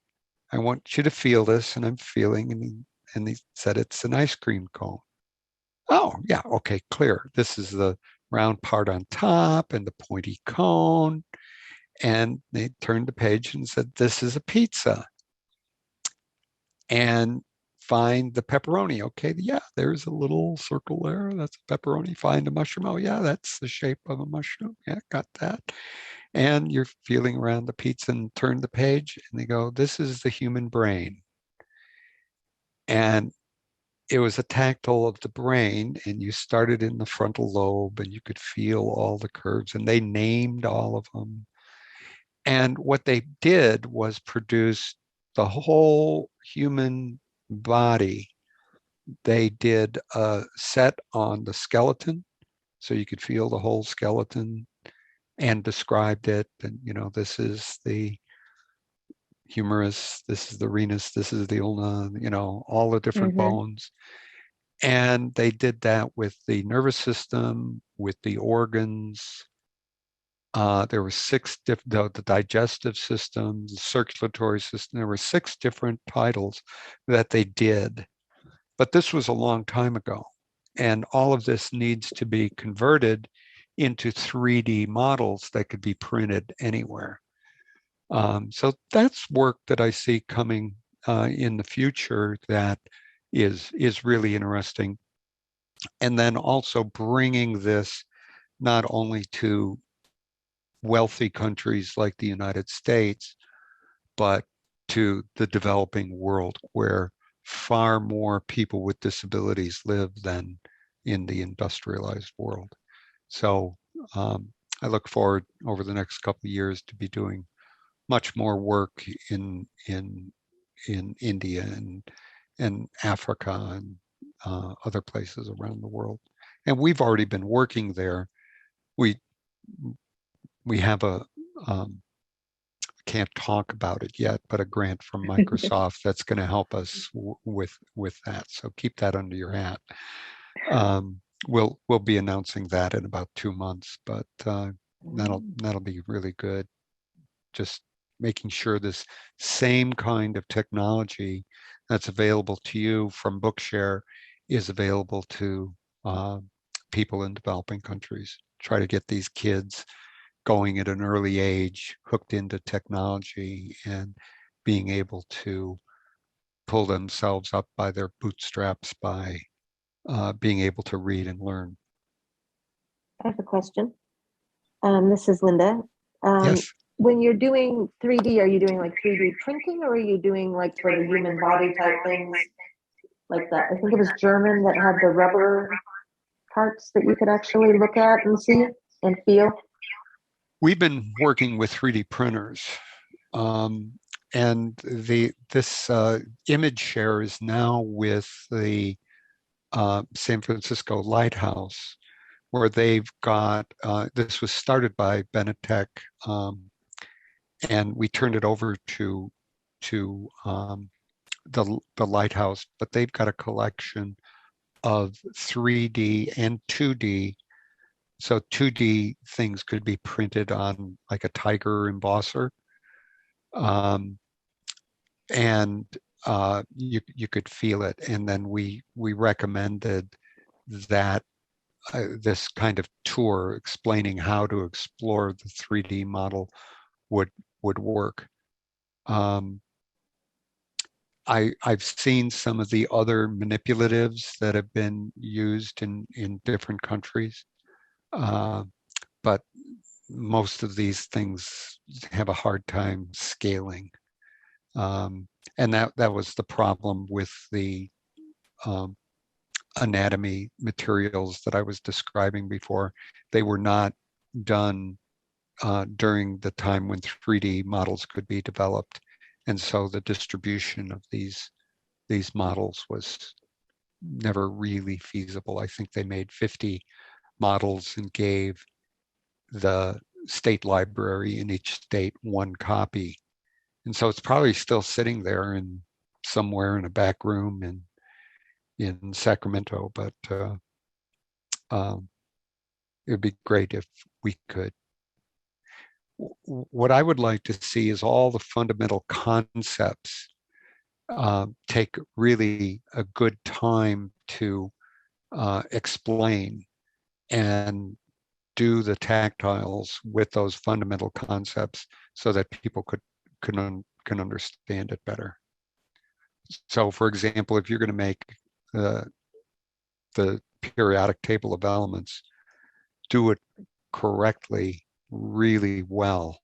I want you to feel this, and I'm feeling, and they said it's an ice cream cone. Oh, yeah, okay, clear. This is the round part on top and the pointy cone. And they turned the page and said, this is a pizza. And find the pepperoni. Okay, yeah, there's a little circle there. That's a pepperoni. Find a mushroom. Oh, yeah, that's the shape of a mushroom. Yeah, got that. And you're feeling around the pizza and turn the page and they go, this is the human brain. And it was a tactile of the brain, and you started in the frontal lobe and you could feel all the curves, and they named all of them. And what they did was produce the whole human body. They did a set on the skeleton, so you could feel the whole skeleton, and described it. And, this is the humerus, this is the renus, this is the ulna, all the different bones. And they did that with the nervous system, with the organs. There were six the digestive system, the circulatory system. There were 6 different titles that they did. But this was a long time ago. And all of this needs to be converted into 3D models that could be printed anywhere. So that's work that I see coming in the future that is really interesting. And then also bringing this not only to wealthy countries like the United States, but to the developing world, where far more people with disabilities live than in the industrialized world. So I look forward over the next couple of years to be doing much more work in India and Africa and other places around the world. And we've already been working there. We have a can't talk about it yet, but a grant from Microsoft that's going to help us with that. So keep that under your hat. We'll be announcing that in about 2 months, but that'll be really good. Just making sure this same kind of technology that's available to you from Bookshare is available to people in developing countries. Try to get these kids going at an early age, hooked into technology and being able to pull themselves up by their bootstraps by being able to read and learn. I have a question. This is Linda. Yes. When you're doing 3D, are you doing like 3D printing, or are you doing like for the human body type things like that? I think it was German that had the rubber parts that you could actually look at and see and feel. We've been working with 3D printers, and this image share is now with the San Francisco Lighthouse, where they've got, this was started by Benetech, and we turned it over to the Lighthouse, but they've got a collection of 3D and 2D. So 2D things could be printed on like a tiger embosser, and you could feel it. And then we recommended that this kind of tour explaining how to explore the 3D model would work. I've seen some of the other manipulatives that have been used in different countries, but most of these things have a hard time scaling. And that was the problem with the anatomy materials that I was describing before. They were not done during the time when 3D models could be developed. And so the distribution of these models was never really feasible. I think they made 50 models and gave the state library in each state one copy. And so it's probably still sitting there in somewhere in a back room in Sacramento, but it would be great if we could. What I would like to see is all the fundamental concepts take really a good time to explain and do the tactiles with those fundamental concepts so that people can understand it better. So for example, if you're going to make the periodic table of elements, do it correctly, really well,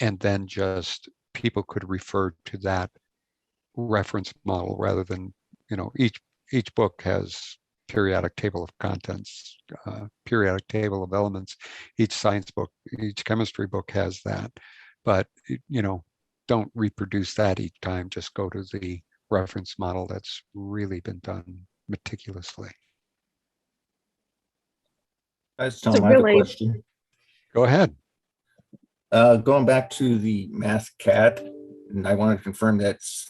and then just people could refer to that reference model rather than, each book has periodic table of contents, periodic table of elements. Each science book, each chemistry book has that, but don't reproduce that each time. Just go to the reference model that's really been done meticulously. Guys, Tom, I have a question. Go ahead. Going back to the math cat, and I want to confirm that's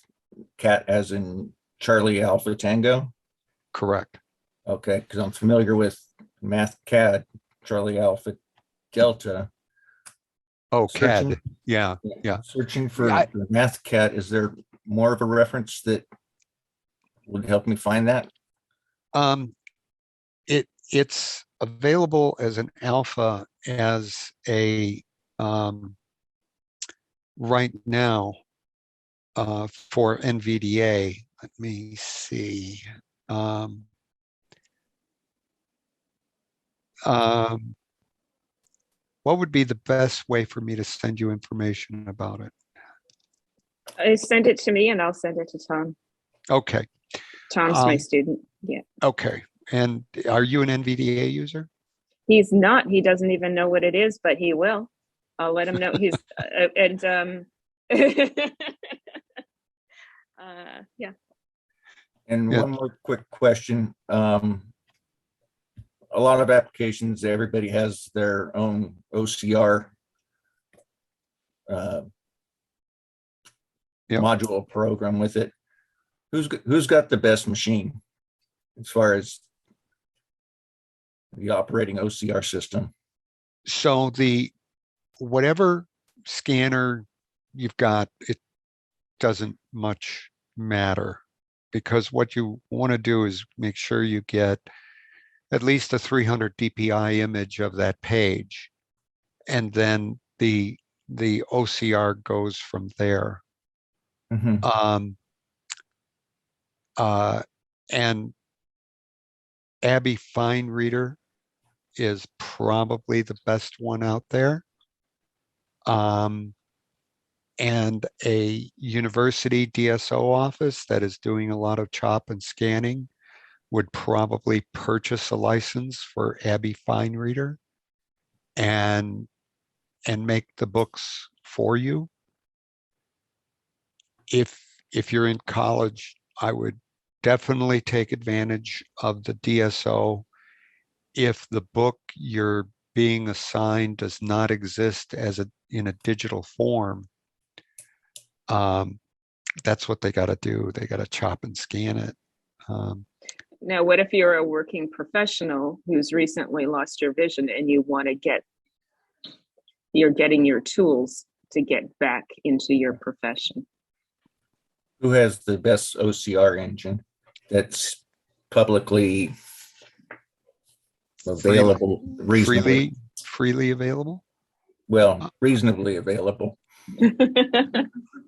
cat as in Charlie Alpha Tango. Correct. Okay, because I'm familiar with math cat, Charlie Alpha Delta. Oh, CAD. Yeah. Searching for the math cat. Is there more of a reference that would help me find that? It's available as an alpha as a right now for NVDA. Let me see. What would be the best way for me to send you information about it? Send it to me and I'll send it to Tom. Okay. Tom's my student. Yeah. Okay. And are you an NVDA user? He's not. He doesn't even know what it is, but he will. I'll let him know. He's yeah. And one more quick question. A lot of applications, everybody has their own OCR module program with it. Who's got the best machine as far as the operating OCR system? So whatever scanner you've got, it doesn't much matter, because what you want to do is make sure you get at least a 300 DPI image of that page. and then the OCR goes from there. Mhm. And Abby Fine Reader is probably the best one out there. And a university DSO office that is doing a lot of chop and scanning would probably purchase a license for Abby Fine Reader and make the books for you. If you're in college, I would definitely take advantage of the DSO. If the book you're being assigned does not exist in a digital form, that's what they got to do. They got to chop and scan it. Now, what if you're a working professional who's recently lost your vision and you want to you're getting your tools to get back into your profession? Who has the best OCR engine that's publicly available, reasonably? Freely available? Well, reasonably available.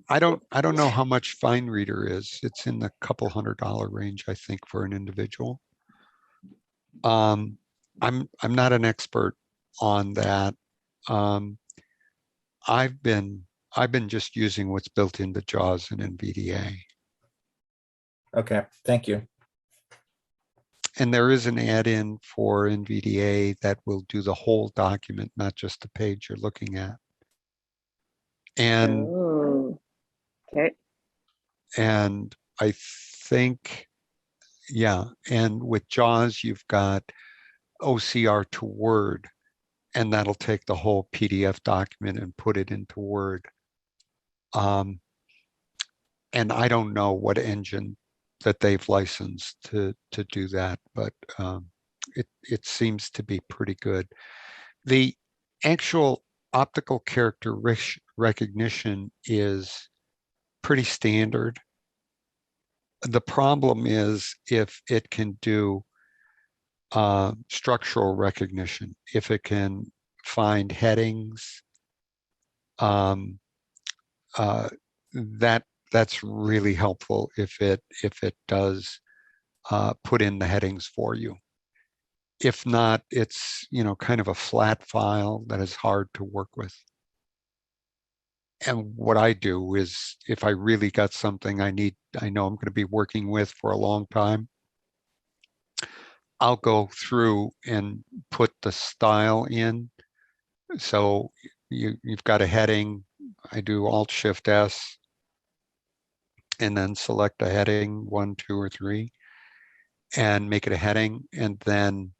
I don't know how much Fine Reader is. It's in the couple $100 range, I think, for an individual. I'm not an expert on that. I've been just using what's built into JAWS and NVDA. Okay, thank you. And there is an add-in for NVDA that will do the whole document, not just the page you're looking at. And okay. And I think, yeah, and with JAWS, you've got OCR to Word, and that'll take the whole PDF document and put it into Word. And I don't know what engine that they've licensed to do that, but it seems to be pretty good. The actual optical character recognition is pretty standard. The problem is if it can do structural recognition, if it can find headings, that's really helpful if it does put in the headings for you. If not, it's kind of a flat file that is hard to work with. And what I do is, if I really got something I know I'm going to be working with for a long time, I'll go through and put the style in. So you've got a heading. I do Alt-Shift-S and then select a heading, 1, 2, or 3, and make it a heading. And then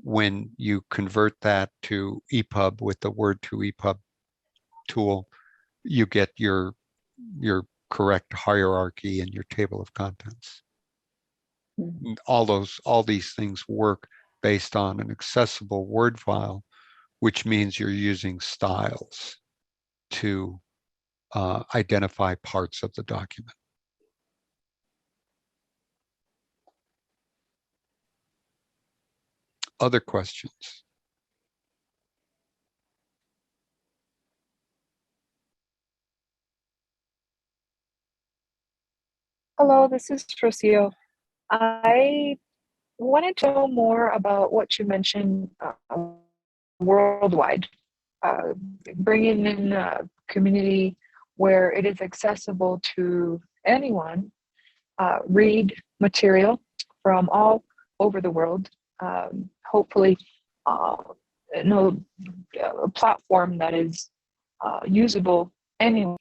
when you convert that to EPUB with the Word to EPUB tool, you get your correct hierarchy and your table of contents. Mm-hmm. All these things work based on an accessible Word file, which means you're using styles to identify parts of the document. Other questions? Hello, this is Rocio. I wanted to know more about what you mentioned worldwide, bringing in a community where it is accessible to anyone, read material from all over the world, hopefully a platform that is usable anywhere.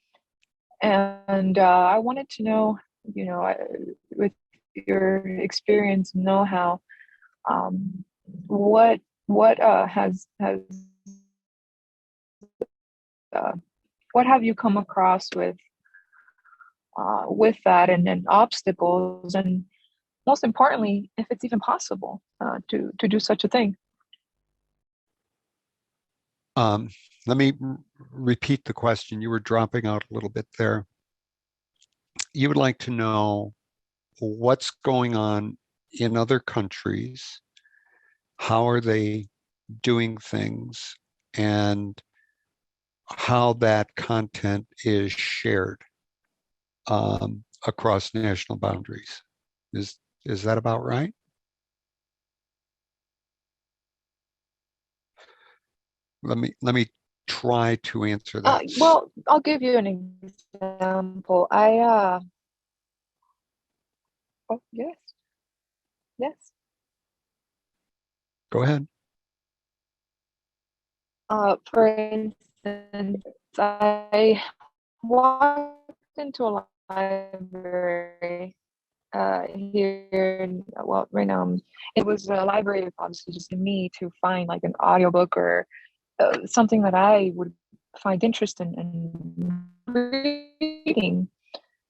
And I wanted to know, with your experience, know-how, what have you come across with that, and then obstacles, and most importantly, if it's even possible to do such a thing. Let me repeat the question. You were dropping out a little bit there. You would like to know what's going on in other countries. How are they doing things? and how that content is shared across national boundaries. Is that about right? Let me try to answer that. Well, I'll give you an example. Oh, yes, yes. Go ahead. For instance, I walked into a library here. Well, right now, it was a library, obviously, just me to find like an audiobook or something that I would find interest in reading.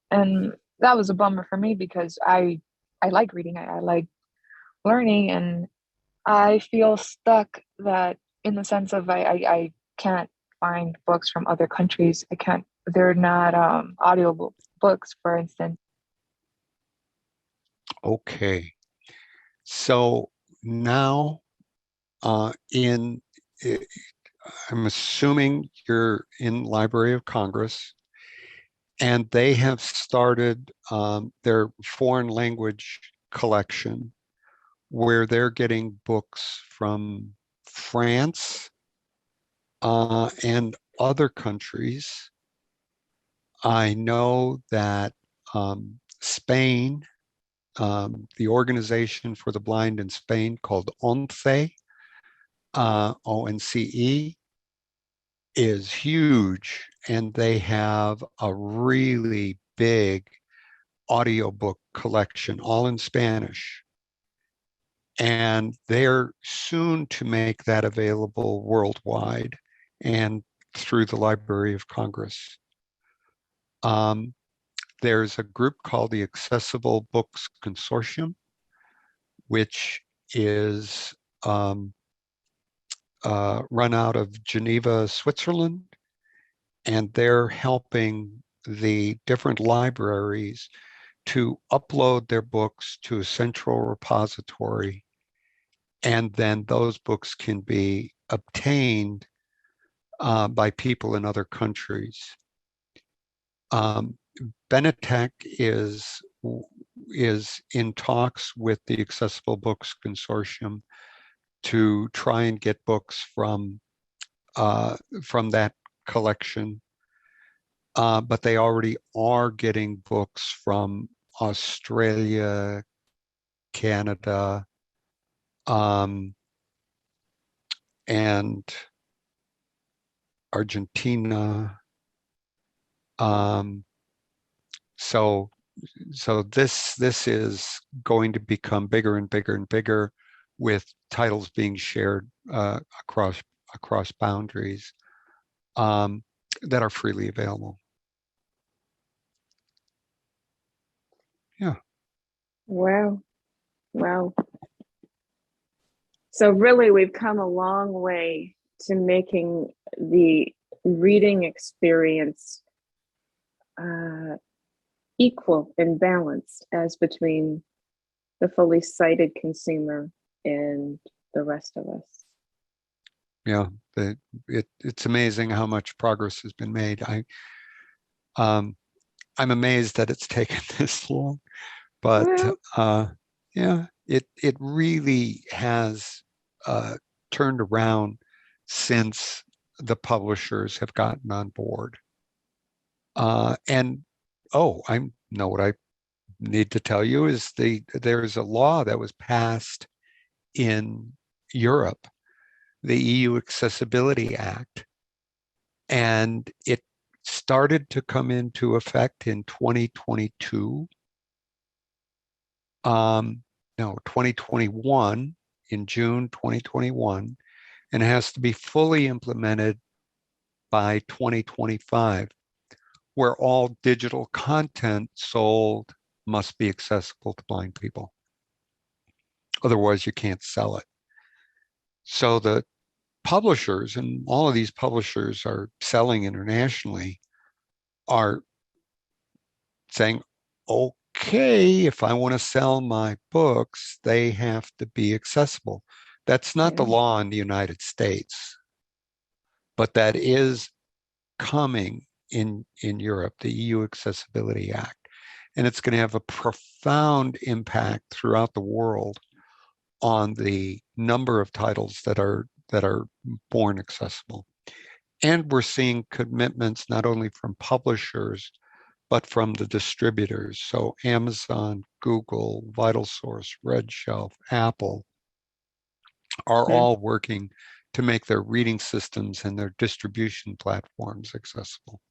And that was a bummer for me because I like reading, I like learning, and I feel stuck that in the sense of I can't find books from other countries. I can't, they're not audio books, for instance. Okay. So now I'm assuming you're in Library of Congress, and they have started their foreign language collection where they're getting books from France and other countries. I know that Spain, the organization for the blind in Spain called ONCE, ONCE, is huge, and they have a really big audiobook collection, all in Spanish. And they're soon to make that available worldwide and through the Library of Congress. There's a group called the Accessible Books Consortium, which is run out of Geneva, Switzerland, and they're helping the different libraries to upload their books to a central repository, and then those books can be obtained by people in other countries. Benetech is in talks with the Accessible Books Consortium to try and get books from that collection, but they already are getting books from Australia, Canada, and Argentina. So this is going to become bigger and bigger and bigger, with titles being shared across boundaries that are freely available. Yeah. Wow. Wow. So really, we've come a long way to making the reading experience equal and balanced as between the fully sighted consumer and the rest of us. Yeah, it's amazing how much progress has been made. I'm amazed that it's taken this long, but yeah, it really has turned around since the publishers have gotten on board. And I know what I need to tell you is there's a law that was passed in Europe, the EU Accessibility Act, and it started to come into effect in 2022. 2021, in June 2021, and it has to be fully implemented by 2025, where all digital content sold must be accessible to blind people. Otherwise, you can't sell it. So the publishers, and all of these publishers are selling internationally, are saying, okay, if I want to sell my books, they have to be accessible. That's not the law in the United States. but that is coming in Europe, the EU Accessibility Act. And it's going to have a profound impact throughout the world on the number of titles that are born accessible. And we're seeing commitments not only from publishers, but from the distributors. So Amazon, Google, VitalSource, RedShelf, Apple are all working to make their reading systems and their distribution platforms accessible.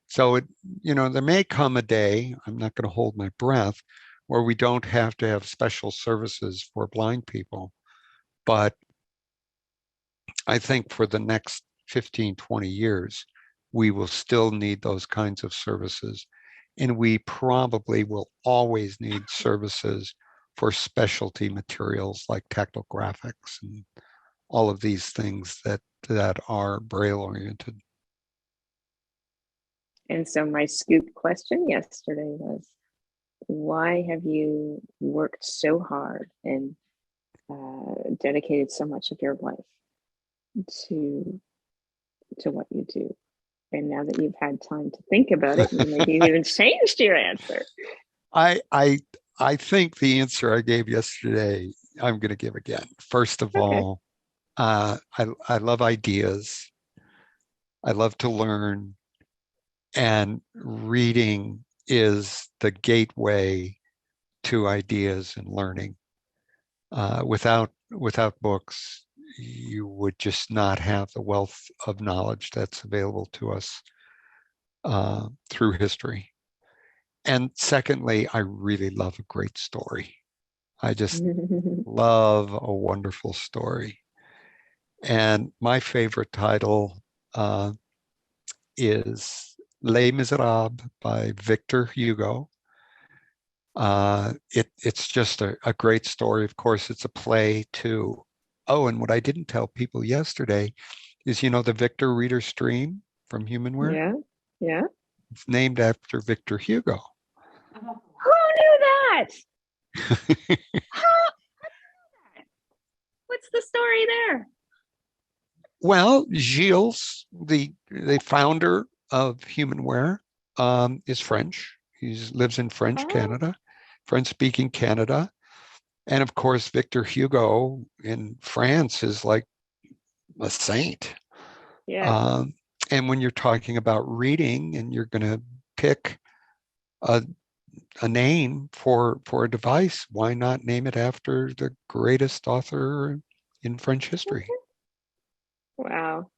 So there may come a day, I'm not going to hold my breath, where we don't have to have special services for blind people. But I think for the next 15, 20 years, we will still need those kinds of services. And we probably will always need services for specialty materials like tactile graphics and all of these things that are Braille oriented. And so my scoop question yesterday was, why have you worked so hard and dedicated so much of your life to what you do? And now that you've had time to think about it, maybe you've even changed your answer. I think the answer I gave yesterday, I'm going to give again. First of all, I love ideas. I love to learn. And reading is the gateway to ideas and learning. Without books, you would just not have the wealth of knowledge that's available to us through history. And secondly, I really love a great story. I just love a wonderful story. And my favorite title is Les Miserables by Victor Hugo. It's just a great story. Of course, it's a play too. Oh, and what I didn't tell people yesterday is, the Victor Reader Stream from Humanware? Yeah. It's named after Victor Hugo. Who knew that? What's the story there? Well, Gilles, the founder of Humanware, is French. He lives in French-speaking Canada. And of course, Victor Hugo in France is like a saint. Yeah. And when you're talking about reading and you're going to pick a name for a device, why not name it after the greatest author in French history? Wow.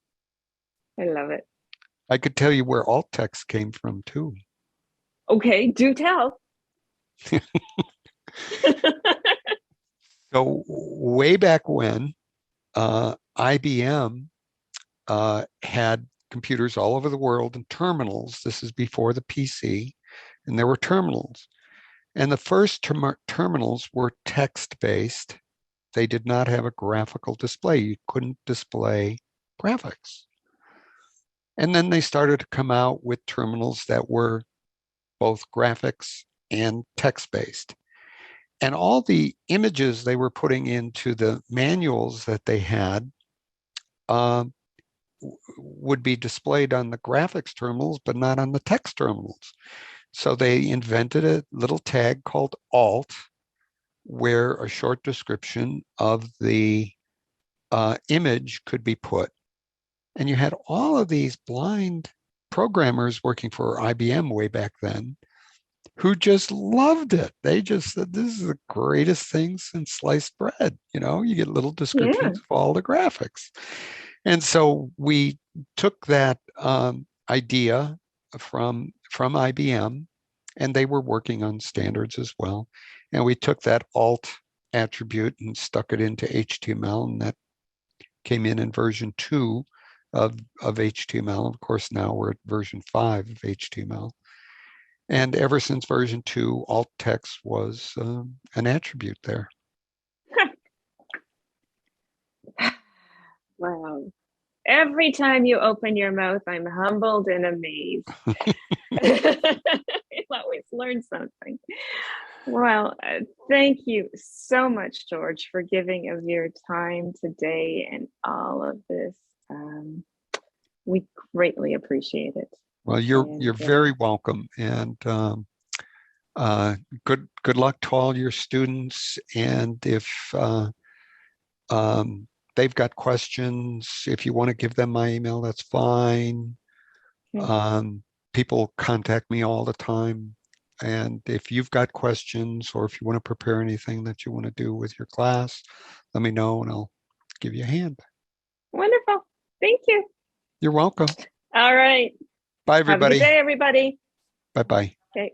I love it. I could tell you where alt text came from too. Okay, do tell. So way back when, IBM had computers all over the world and terminals. This is before the PC, and there were terminals. And the first terminals were text-based. They did not have a graphical display. You couldn't display graphics. And then they started to come out with terminals that were both graphics and text-based. And all the images they were putting into the manuals that they had would be displayed on the graphics terminals, but not on the text terminals. So they invented a little tag called alt, where a short description of the image could be put. And you had all of these blind programmers working for IBM way back then who just loved it. They just said, this is the greatest thing since sliced bread. You get little descriptions of all the graphics. And so we took that idea from IBM, and they were working on standards as well. And we took that alt attribute and stuck it into HTML, and that came in version 2 of HTML. Of course, now we're at version 5 of HTML. And ever since version 2, alt text was an attribute there. Wow. Every time you open your mouth, I'm humbled and amazed. You always learn something. Well, thank you so much, George, for giving of your time today and all of this We greatly appreciate it. Well, you're And, very welcome, and good luck to all your students. And if they've got questions, if you want to give them my email, that's fine. Okay. People contact me all the time. And if you've got questions, or if you want to prepare anything that you want to do with your class, let me know and I'll give you a hand. Wonderful. Thank you. You're welcome. All right. Bye, Have a good everybody. day, everybody. Bye-bye. Okay.